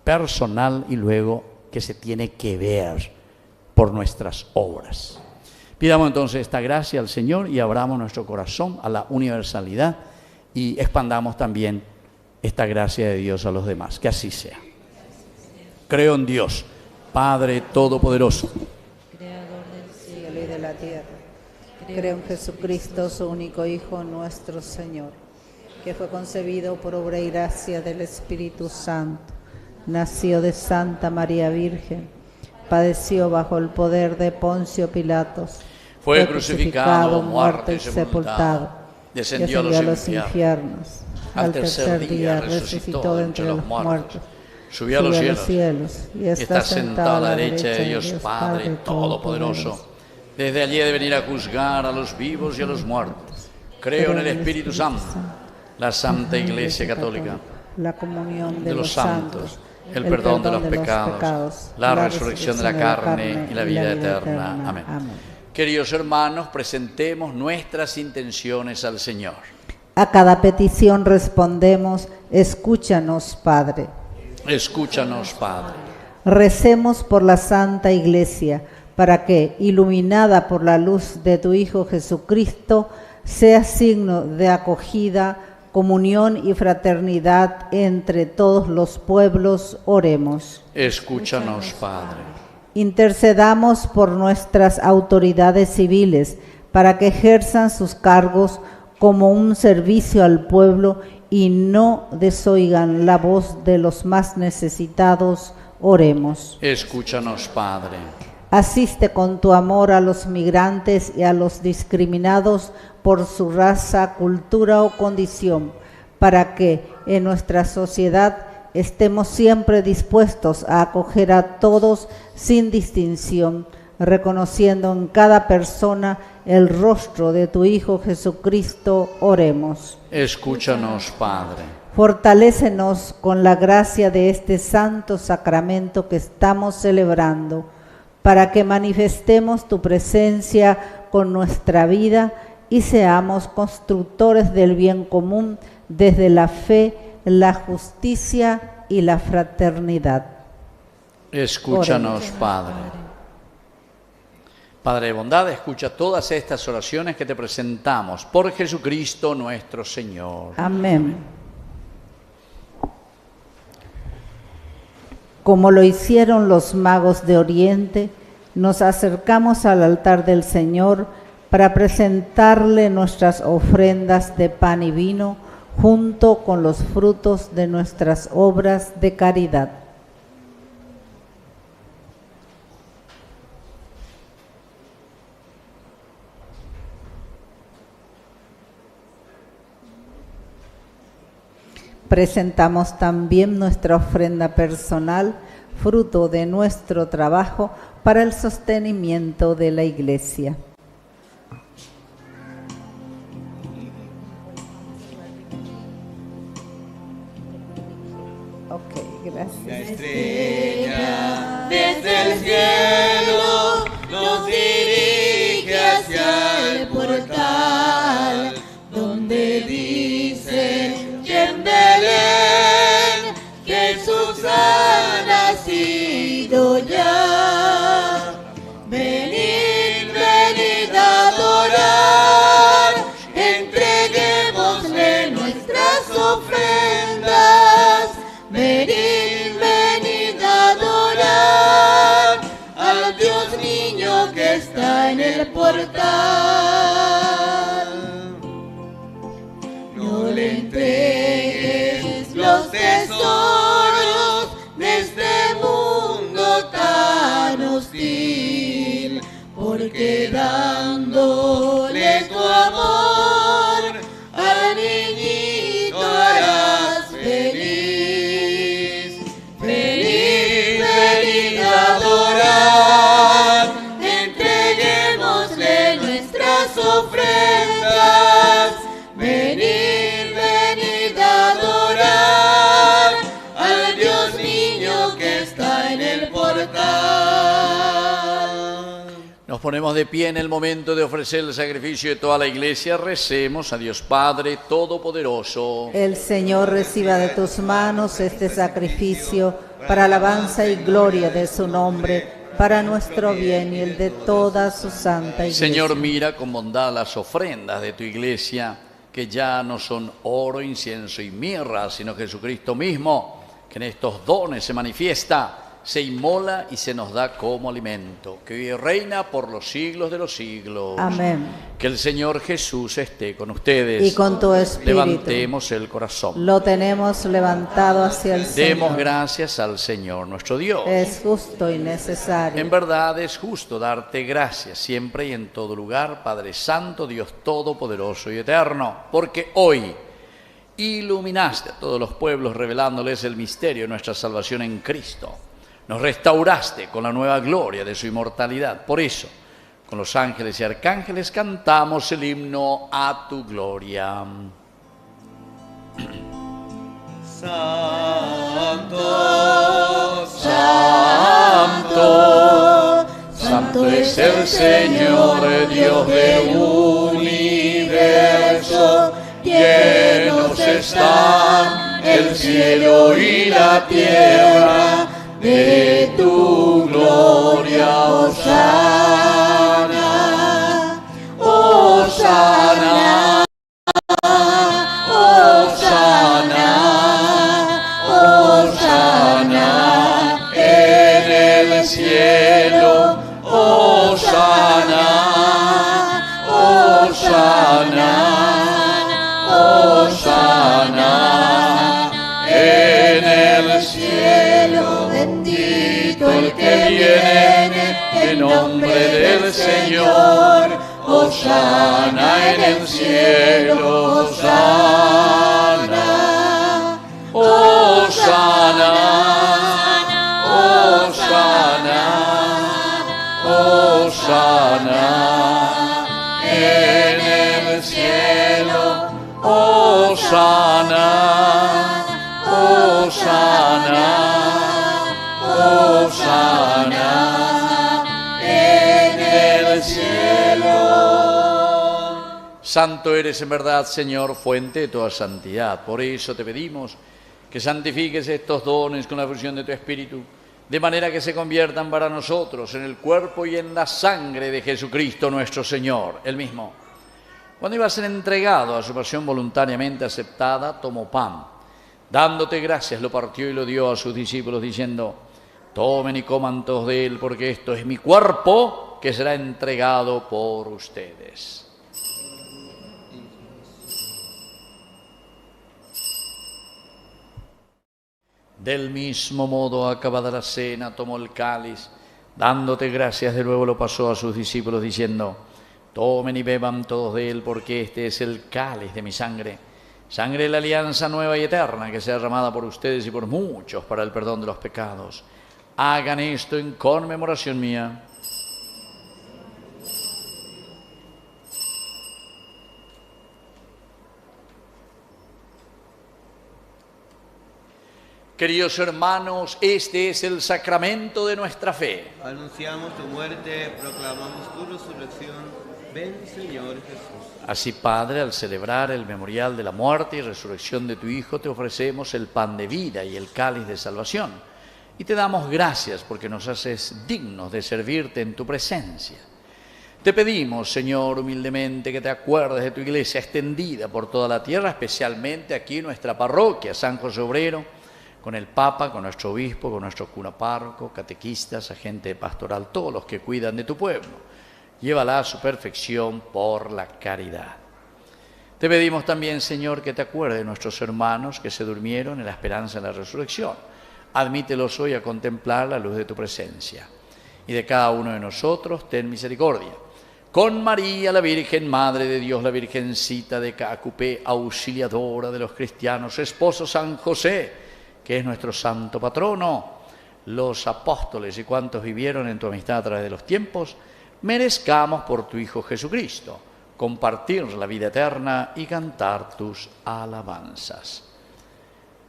personal y luego que se tiene que ver por nuestras obras. Pidamos entonces esta gracia al Señor y abramos nuestro corazón a la universalidad y expandamos también esta gracia de Dios a los demás. Que así sea. Creo en Dios, Padre Todopoderoso,
Creador del cielo y de la tierra. Creo en Jesucristo, su único Hijo, nuestro Señor, que fue concebido por obra y gracia del Espíritu Santo. Nació de Santa María Virgen, padeció bajo el poder de Poncio Pilatos,
fue crucificado, muerto y sepultado, descendió a los infiernos, al tercer día resucitó de entre los muertos, subió a los cielos y está sentado a la derecha de Dios Padre Todopoderoso. Desde allí de venir a juzgar a los vivos y a los muertos. Creo en el Espíritu Santo, la Santa Iglesia Católica,
la comunión de
los santos, el perdón de los pecados, la resurrección de la carne y la vida eterna. Amén. Queridos hermanos, presentemos nuestras intenciones al Señor.
A cada petición respondemos: escúchanos, Padre.
Escúchanos, Padre.
Recemos por la Santa Iglesia, para que, iluminada por la luz de tu Hijo Jesucristo, sea signo de acogida, comunión y fraternidad entre todos los pueblos. Oremos.
Escúchanos, Padre.
Intercedamos por nuestras autoridades civiles, para que ejerzan sus cargos como un servicio al pueblo y no desoigan la voz de los más necesitados. Oremos.
Escúchanos, Padre.
Asiste con tu amor a los migrantes y a los discriminados por su raza, cultura o condición, para que en nuestra sociedad estemos siempre dispuestos a acoger a todos sin distinción, reconociendo en cada persona el rostro de tu Hijo Jesucristo. Oremos.
Escúchanos, Padre.
Fortalécenos con la gracia de este santo sacramento que estamos celebrando, para que manifestemos tu presencia con nuestra vida y seamos constructores del bien común desde la fe, la justicia y la fraternidad.
Escúchanos, Padre. Padre de bondad, escucha todas estas oraciones que te presentamos por Jesucristo nuestro Señor.
Amén. Como lo hicieron los magos de Oriente, nos acercamos al altar del Señor para presentarle nuestras ofrendas de pan y vino, junto con los frutos de nuestras obras de caridad. Presentamos también nuestra ofrenda personal, fruto de nuestro trabajo para el sostenimiento de la Iglesia. Ok, gracias.
La estrella desde el cielo nos dirige hacia el portal donde dicen que en Belén Jesús ha nacido ya. Venid, venid a adorar, entreguémosle nuestras ofrendas. Venid, venid a adorar al Dios niño que está en el portal. No le entregues los tesoros de este mundo tan hostil, porque dándole tu amor al niñito harás feliz. Feliz, venid a adorar, entreguémosle nuestras
Nos ponemos de pie en el momento de ofrecer el sacrificio de toda la Iglesia. Recemos a Dios Padre Todopoderoso.
El Señor reciba de tus manos este sacrificio para alabanza y gloria de su nombre, para nuestro bien y el de toda su santa Iglesia.
Señor, mira con bondad las ofrendas de tu Iglesia, que ya no son oro, incienso y mirra, sino Jesucristo mismo, que en estos dones se manifiesta, se inmola y se nos da como alimento, que vive y reina por los siglos de los siglos.
Amén.
Que el Señor Jesús esté con ustedes.
Y con tu espíritu.
Levantemos el corazón.
Lo tenemos levantado hacia el Señor.
Demos gracias al Señor nuestro Dios.
Es justo y necesario.
En verdad es justo darte gracias siempre y en todo lugar, Padre Santo, Dios Todopoderoso y Eterno, porque hoy iluminaste a todos los pueblos revelándoles el misterio de nuestra salvación en Cristo. Nos restauraste con la nueva gloria de su inmortalidad. Por eso, con los ángeles y arcángeles cantamos el himno a tu gloria.
Santo, santo, santo es el Señor, Dios del universo. Llenos están el cielo y la tierra de tu gloria. Hosana, Hosana, Hosana, Hosana en el cielo. Hosana, Hosana, Hosana en el cielo. Bendito el que viene en nombre del Señor. Hosana en el cielo. Hosana, Hosana, Hosana, Hosana en el cielo. Hosana, Hosana, Hosana en el cielo.
Santo eres en verdad, Señor, fuente de toda santidad. Por eso te pedimos que santifiques estos dones con la fusión de tu Espíritu, de manera que se conviertan para nosotros en el cuerpo y en la sangre de Jesucristo nuestro Señor, Él mismo. Cuando iba a ser entregado a su pasión voluntariamente aceptada, tomó pan. Dándote gracias, lo partió y lo dio a sus discípulos, diciendo: tomen y coman todos de él, porque esto es mi cuerpo, que será entregado por ustedes. Del mismo modo, acabada la cena, tomó el cáliz, dándote gracias, de nuevo lo pasó a sus discípulos, diciendo: tomen y beban todos de él, porque este es el cáliz de mi sangre, sangre de la alianza nueva y eterna, que sea derramada por ustedes y por muchos para el perdón de los pecados. Hagan esto en conmemoración mía. Queridos hermanos, este es el sacramento de nuestra fe.
Anunciamos tu muerte, proclamamos tu resurrección. Ven, Señor Jesús.
Así, Padre, al celebrar el memorial de la muerte y resurrección de tu Hijo, te ofrecemos el pan de vida y el cáliz de salvación. Y te damos gracias porque nos haces dignos de servirte en tu presencia. Te pedimos, Señor, humildemente, que te acuerdes de tu iglesia extendida por toda la tierra, especialmente aquí en nuestra parroquia, San José Obrero, con el Papa, con nuestro obispo, con nuestro cura párroco, catequistas, agente pastoral, todos los que cuidan de tu pueblo. Llévala a su perfección por la caridad. Te pedimos también, Señor, que te acuerdes de nuestros hermanos que se durmieron en la esperanza de la resurrección. Admítelos hoy a contemplar la luz de tu presencia. Y de cada uno de nosotros, ten misericordia. Con María, la Virgen, Madre de Dios, la Virgencita de Cacupé, auxiliadora de los cristianos, esposo San José, que es nuestro santo patrono, los apóstoles y cuantos vivieron en tu amistad a través de los tiempos, merezcamos por tu Hijo Jesucristo compartir la vida eterna y cantar tus alabanzas.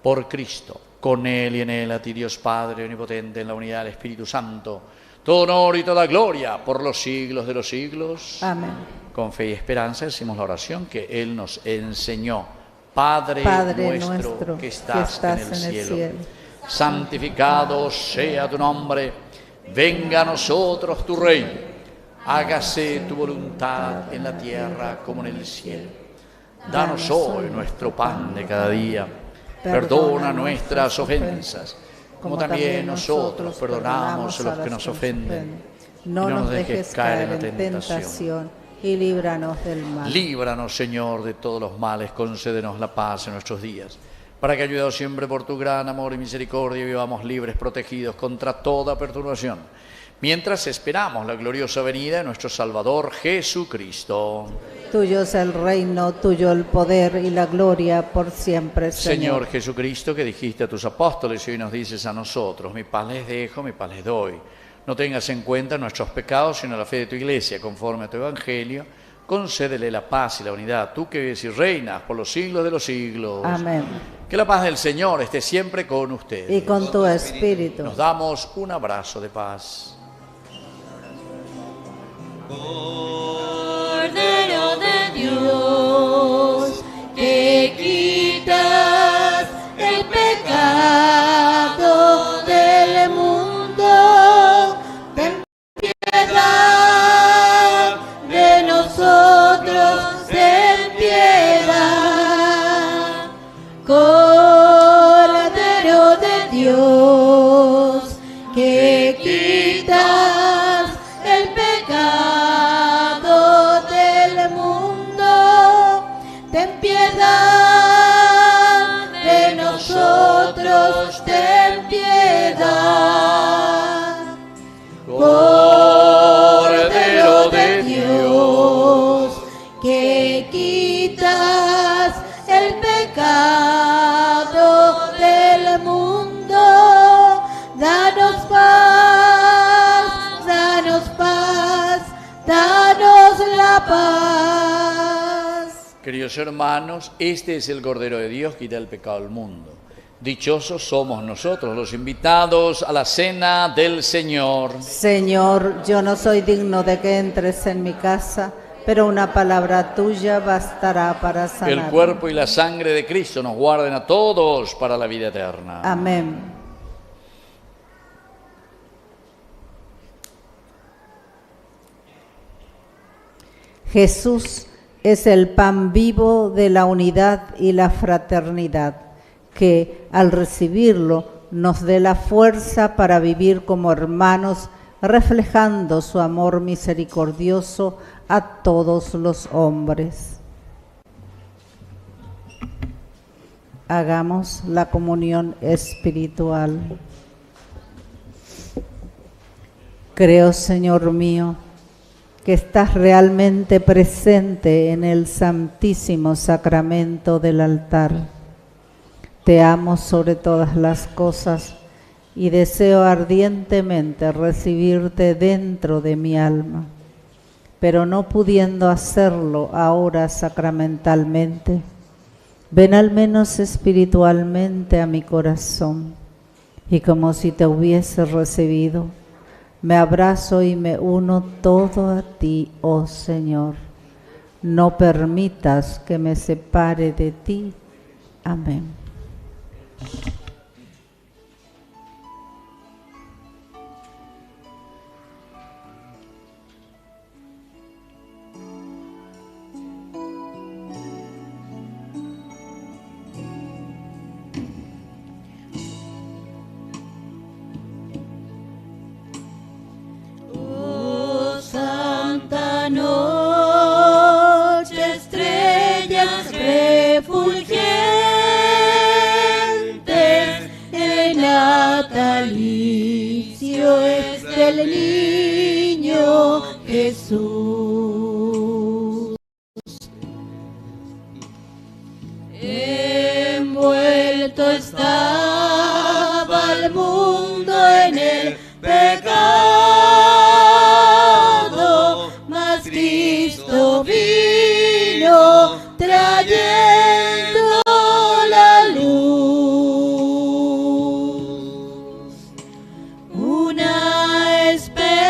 Por Cristo, con Él y en Él, a ti Dios Padre omnipotente, en la unidad del Espíritu Santo, todo honor y toda gloria por los siglos de los siglos.
Amén.
Con fe y esperanza decimos la oración que Él nos enseñó. Padre nuestro que estás en el cielo, santificado sea tu nombre, venga a nosotros tu reino, hágase tu voluntad en la tierra como en el cielo. Danos hoy nuestro pan de cada día, perdona nuestras ofensas, como también nosotros perdonamos a los que nos ofenden.
No nos dejes caer en tentación y líbranos del mal.
Líbranos, Señor, de todos los males, concédenos la paz en nuestros días, para que, ayudados siempre por tu gran amor y misericordia, vivamos libres, protegidos contra toda perturbación, mientras esperamos la gloriosa venida de nuestro Salvador Jesucristo.
Tuyo es el reino, tuyo el poder y la gloria por siempre, Señor.
Señor Jesucristo, que dijiste a tus apóstoles y hoy nos dices a nosotros: mi paz les dejo, mi paz les doy. No tengas en cuenta nuestros pecados, sino la fe de tu Iglesia, conforme a tu Evangelio. Concédele la paz y la unidad, tú que vives y reinas por los siglos de los siglos.
Amén.
Que la paz del Señor esté siempre con ustedes.
Y con tu espíritu.
Nos damos un abrazo de paz.
Cordero de Dios, que quitas el pecado del mundo, ten piedad de nosotros, ten piedad. Cordero de Dios, que quitas el pecado del mundo, ten piedad de nosotros, ten piedad. Cordero de Dios, que quitas el pecado del mundo, danos paz, danos paz, danos la paz.
Queridos hermanos, este es el Cordero de Dios que quita el pecado del mundo. Dichosos somos nosotros, los invitados a la cena del Señor.
Señor, yo no soy digno de que entres en mi casa, pero una palabra tuya bastará para sanar.
El cuerpo y la sangre de Cristo nos guarden a todos para la vida eterna.
Amén. Jesús es el pan vivo de la unidad y la fraternidad, que al recibirlo nos dé la fuerza para vivir como hermanos, reflejando su amor misericordioso a todos los hombres. Hagamos la comunión espiritual. Creo, Señor mío, que estás realmente presente en el santísimo sacramento del altar. Te amo sobre todas las cosas y deseo ardientemente recibirte dentro de mi alma, pero no pudiendo hacerlo ahora sacramentalmente, ven al menos espiritualmente a mi corazón y como si te hubiese recibido, me abrazo y me uno todo a ti, oh Señor. No permitas que me separe de ti. Amén.
Santa noche, estrellas refulgentes, el natalicio es del niño Jesús. Envuelto estaba el mundo en el pecado, mas Cristo vino trayendo la luz, una esperanza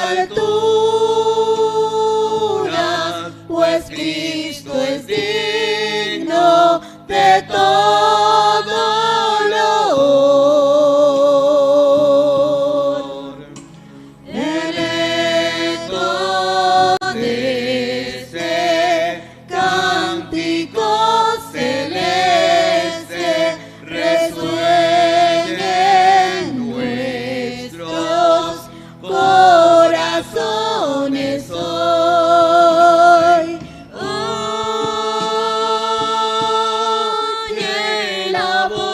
alturas, pues Cristo es digno de todo honor. El eco de ese cántico celeste resuene en nuestros corazones hoy. Oye la voz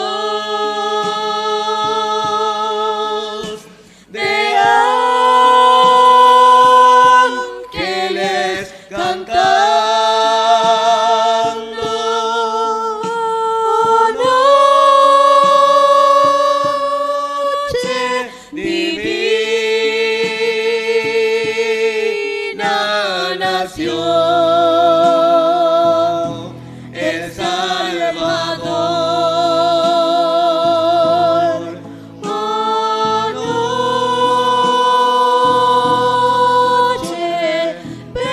de ángeles cantando. Noche divina nació el Salvador. Noche bella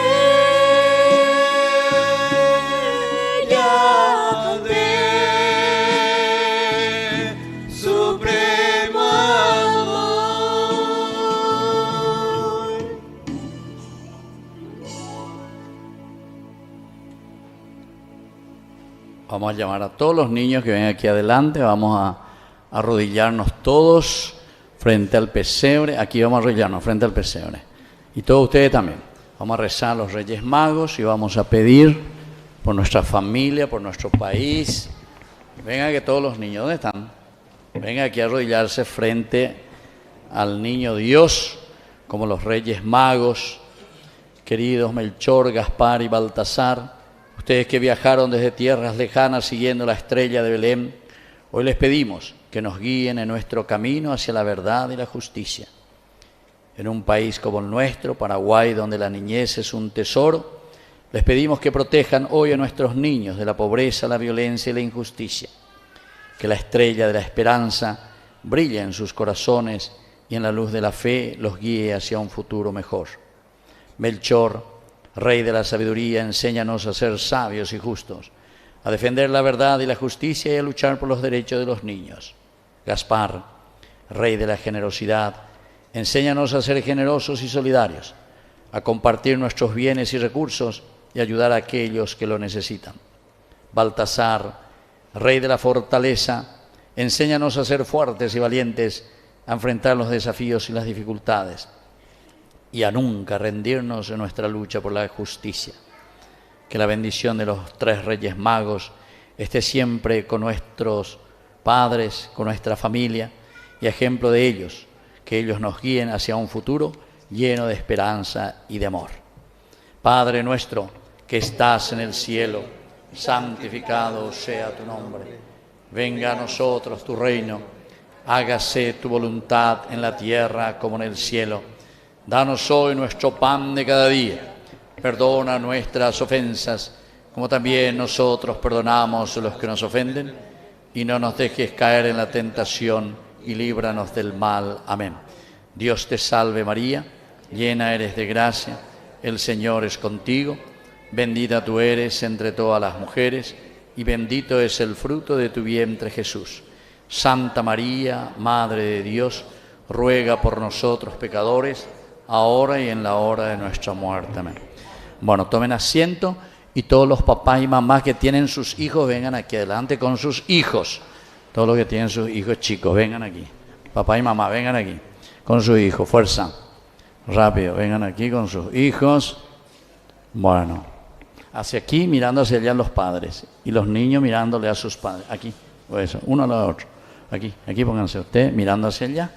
de supremo amor.
Vamos a llamar a todos los niños que ven aquí adelante. Vamos a arrodillarnos todos frente al pesebre. Aquí vamos a arrodillarnos frente al pesebre. Y todos ustedes también. Vamos a rezar a los Reyes Magos y vamos a pedir por nuestra familia, por nuestro país. Vengan que todos los niños, ¿dónde están? Vengan aquí a arrodillarse frente al Niño Dios, como los Reyes Magos, queridos Melchor, Gaspar y Baltasar. Ustedes que viajaron desde tierras lejanas siguiendo la estrella de Belén, hoy les pedimos que nos guíen en nuestro camino hacia la verdad y la justicia. En un país como el nuestro, Paraguay, donde la niñez es un tesoro, les pedimos que protejan hoy a nuestros niños de la pobreza, la violencia y la injusticia. Que la estrella de la esperanza brille en sus corazones y en la luz de la fe los guíe hacia un futuro mejor. Melchor, Rey de la sabiduría, enséñanos a ser sabios y justos, a defender la verdad y la justicia y a luchar por los derechos de los niños. Gaspar, Rey de la generosidad, enséñanos a ser generosos y solidarios, a compartir nuestros bienes y recursos y ayudar a aquellos que lo necesitan. Baltasar, Rey de la fortaleza, enséñanos a ser fuertes y valientes, a enfrentar los desafíos y las dificultades, y a nunca rendirnos en nuestra lucha por la justicia. Que la bendición de los tres Reyes Magos esté siempre con nuestros padres, con nuestra familia, y a ejemplo de ellos, que ellos nos guíen hacia un futuro lleno de esperanza y de amor. Padre nuestro, que estás en el cielo, santificado sea tu nombre. Venga a nosotros tu reino, hágase tu voluntad en la tierra como en el cielo. Danos hoy nuestro pan de cada día. Perdona nuestras ofensas, como también nosotros perdonamos a los que nos ofenden. Y no nos dejes caer en la tentación, y líbranos del mal. Amén. Dios te salve María, llena eres de gracia, el Señor es contigo. Bendita tú eres entre todas las mujeres, y bendito es el fruto de tu vientre Jesús. Santa María, Madre de Dios, ruega por nosotros pecadores, ahora y en la hora de nuestra muerte. Amén. Bueno, tomen asiento y todos los papás y mamás que tienen sus hijos, vengan aquí adelante con sus hijos. Todos los que tienen sus hijos chicos, vengan aquí. Papá y mamá, vengan aquí con sus hijos. Fuerza, rápido, vengan aquí con sus hijos. Bueno, hacia aquí mirando hacia allá los padres y los niños mirándole a sus padres. Aquí, eso, uno al lado del otro. Aquí pónganse usted mirando hacia allá.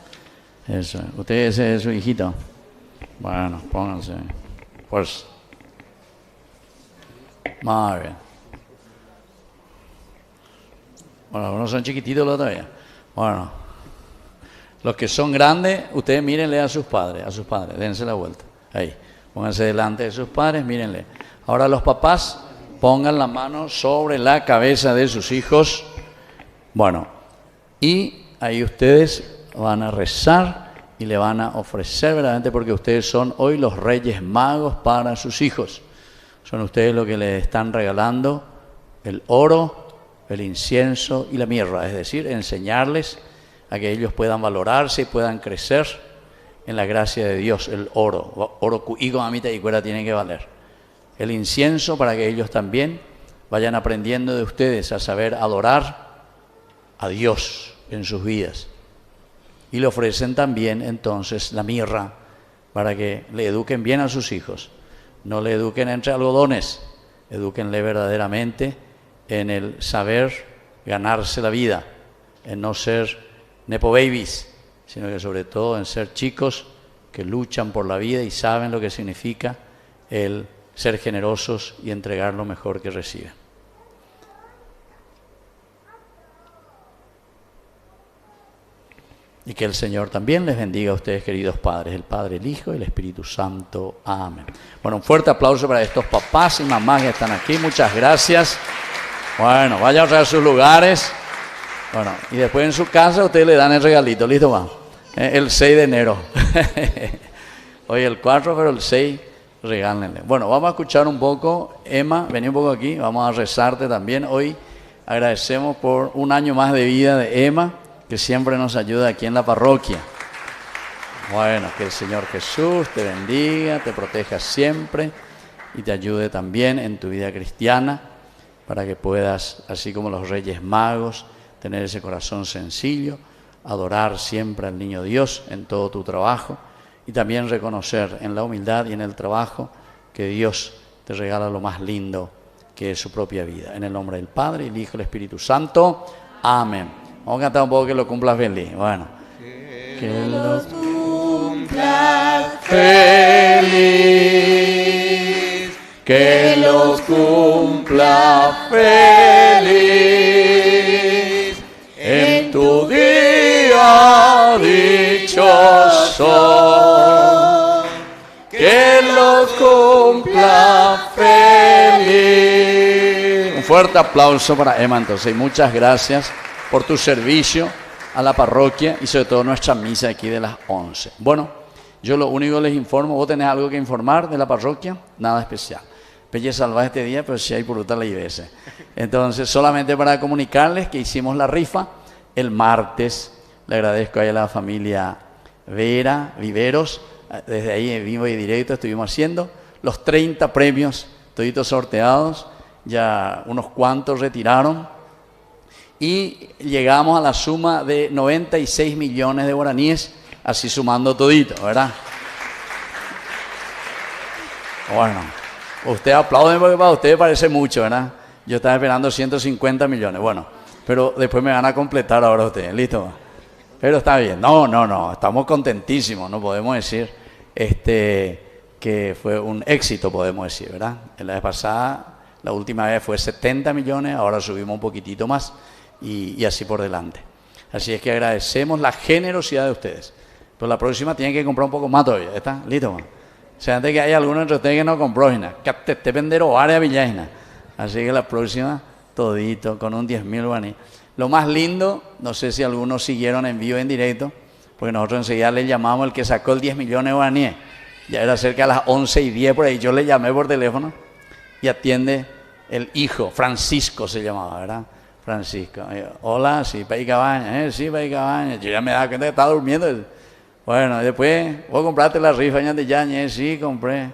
Eso, usted ese es su hijito. Bueno, pónganse. Fuerza. Muy bien. Bueno, algunos son chiquititos los todavía. Bueno, los que son grandes, ustedes mírenle a sus padres, dense la vuelta. Ahí, pónganse delante de sus padres, mírenle. Ahora los papás, pongan la mano sobre la cabeza de sus hijos. Bueno, y ahí ustedes van a rezar y y le van a ofrecer verdaderamente, porque ustedes son hoy los reyes magos para sus hijos. Son ustedes los que le están regalando el oro, el incienso y la mirra, es decir, enseñarles a que ellos puedan valorarse y puedan crecer en la gracia de Dios. El oro y amita y cuera tienen que valer. El incienso para que ellos también vayan aprendiendo de ustedes a saber adorar a Dios en sus vidas. Y le ofrecen también entonces la mirra para que le eduquen bien a sus hijos. No le eduquen entre algodones, edúquenle verdaderamente en el saber ganarse la vida, en no ser nepo babies, sino que sobre todo en ser chicos que luchan por la vida y saben lo que significa el ser generosos y entregar lo mejor que reciben. Y que el Señor también les bendiga a ustedes, queridos padres, el Padre, el Hijo y el Espíritu Santo. Amén. Bueno, un fuerte aplauso para estos papás y mamás que están aquí. Muchas gracias. Bueno, vayan a sus lugares. Bueno, y después en su casa ustedes le dan el regalito. ¿Listo, va? El 6 de enero. Hoy el 4, pero el 6 regálenle. Bueno, vamos a escuchar un poco. Emma, vení un poco aquí. Vamos a rezarte también. Hoy agradecemos por un año más de vida de Emma, que siempre nos ayuda aquí en la parroquia. Bueno, que el Señor Jesús te bendiga, te proteja siempre y te ayude también en tu vida cristiana para que puedas, así como los Reyes Magos, tener ese corazón sencillo, adorar siempre al Niño Dios en todo tu trabajo y también reconocer en la humildad y en el trabajo que Dios te regala lo más lindo, que es su propia vida. En el nombre del Padre, el Hijo y el Espíritu Santo. Amén. Vamos a cantar un poco que lo cumpla feliz. Bueno. Que lo cumpla feliz. Que lo cumpla feliz. En tu día dichoso. Que lo cumpla feliz. Un fuerte aplauso para Emma entonces. Y muchas gracias por tu servicio a la parroquia y sobre todo nuestra misa aquí de las 11. Bueno, yo lo único les informo, ¿vos tenés algo que informar de la parroquia? Nada especial. Pelle salvaje este día, pero si hay puruta la iglesia. Entonces, solamente para comunicarles que hicimos la rifa el martes. Le agradezco a la familia Vera Viveros. Desde ahí en vivo y directo estuvimos haciendo los 30 premios, toditos sorteados. Ya unos cuantos retiraron. Y llegamos a la suma de 96 millones de guaraníes, así sumando todito, ¿verdad? Bueno, usted aplauden porque para usted parece mucho, ¿verdad? Yo estaba esperando 150 millones, bueno, pero después me van a completar ahora ustedes, ¿listo? Pero está bien, no, estamos contentísimos, no podemos decir que fue un éxito, podemos decir, ¿verdad? En la vez pasada, la última vez fue 70 millones, ahora subimos un poquitito más. Y así por delante. Así es que agradecemos la generosidad de ustedes. Pero la próxima tienen que comprar un poco más todavía. ¿Está? ¿Listo? O sea, antes que hay algunos entre ustedes que no compró, que te vendero área villaina. Así que la próxima, todito, con un 10.000 guaní. Lo más lindo, no sé si algunos siguieron en vivo en directo, porque nosotros enseguida le llamamos el que sacó el 10 millones de guaníes. Ya era cerca de las 11:10 por ahí. Yo le llamé por teléfono y atiende el hijo, Francisco se llamaba, ¿verdad? Francisco, hola, sí, para ir cabaña, sí, para ir cabaña. Yo ya me daba cuenta que estaba durmiendo. Bueno, después, vos compraste la rifa de Yañez, sí, compré.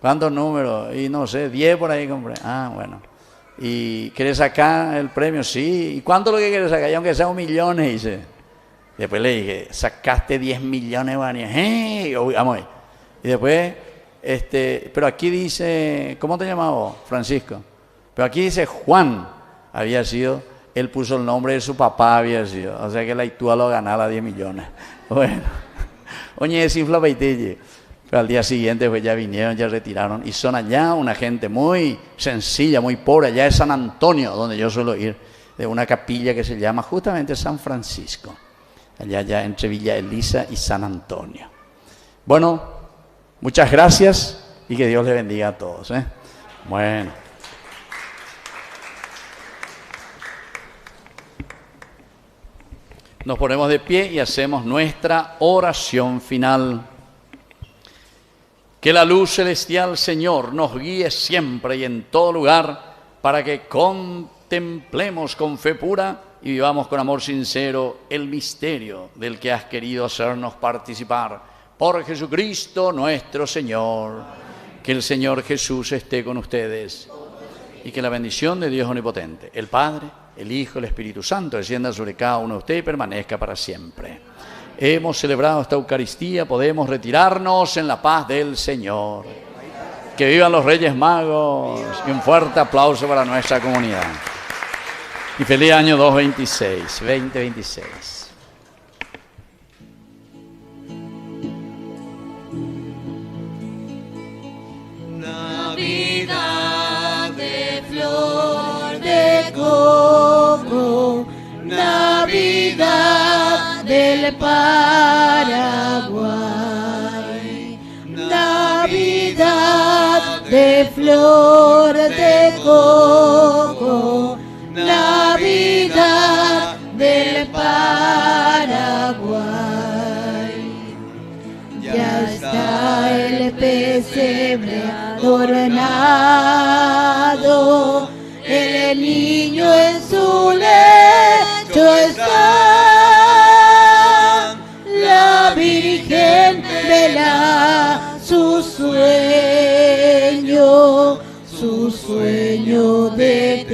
¿Cuántos números? Y no sé, 10 por ahí compré. Ah, bueno. ¿Y querés sacar el premio? Sí. ¿Y cuánto es lo que querés sacar? Y aunque sea 1 millón, dice. Después le dije, sacaste 10 millones, vamos ahí. Y después, pero aquí dice, ¿cómo te llamabas vos, Francisco? Pero aquí dice Juan, había sido. Él puso el nombre de su papá, había sido. O sea que la Itúa lo ganaba 10 millones. Bueno, oye, desinfla peitille. Pero al día siguiente pues ya vinieron, ya retiraron. Y son allá una gente muy sencilla, muy pobre. Allá es San Antonio, donde yo suelo ir. De una capilla que se llama justamente San Francisco. Allá entre Villa Elisa y San Antonio. Bueno, muchas gracias y que Dios les bendiga a todos. Bueno. Nos ponemos de pie y hacemos nuestra oración final. Que la luz celestial, Señor, nos guíe siempre y en todo lugar para que contemplemos con fe pura y vivamos con amor sincero el misterio del que has querido hacernos participar. Por Jesucristo nuestro Señor. Que el Señor Jesús esté con ustedes y que la bendición de Dios Omnipotente, el Padre, el Hijo, el Espíritu Santo, descienda sobre cada uno de ustedes y permanezca para siempre. Hemos celebrado esta Eucaristía, podemos retirarnos en la paz del Señor. Que vivan los Reyes Magos y un fuerte aplauso para nuestra comunidad. Y feliz año 2026.
Navidad de flor de coco, Navidad del Paraguay, Navidad de flor de coco, Navidad del Paraguay. Ya está el pesebre adornado, el niño en su lecho está, la Virgen vela su sueño de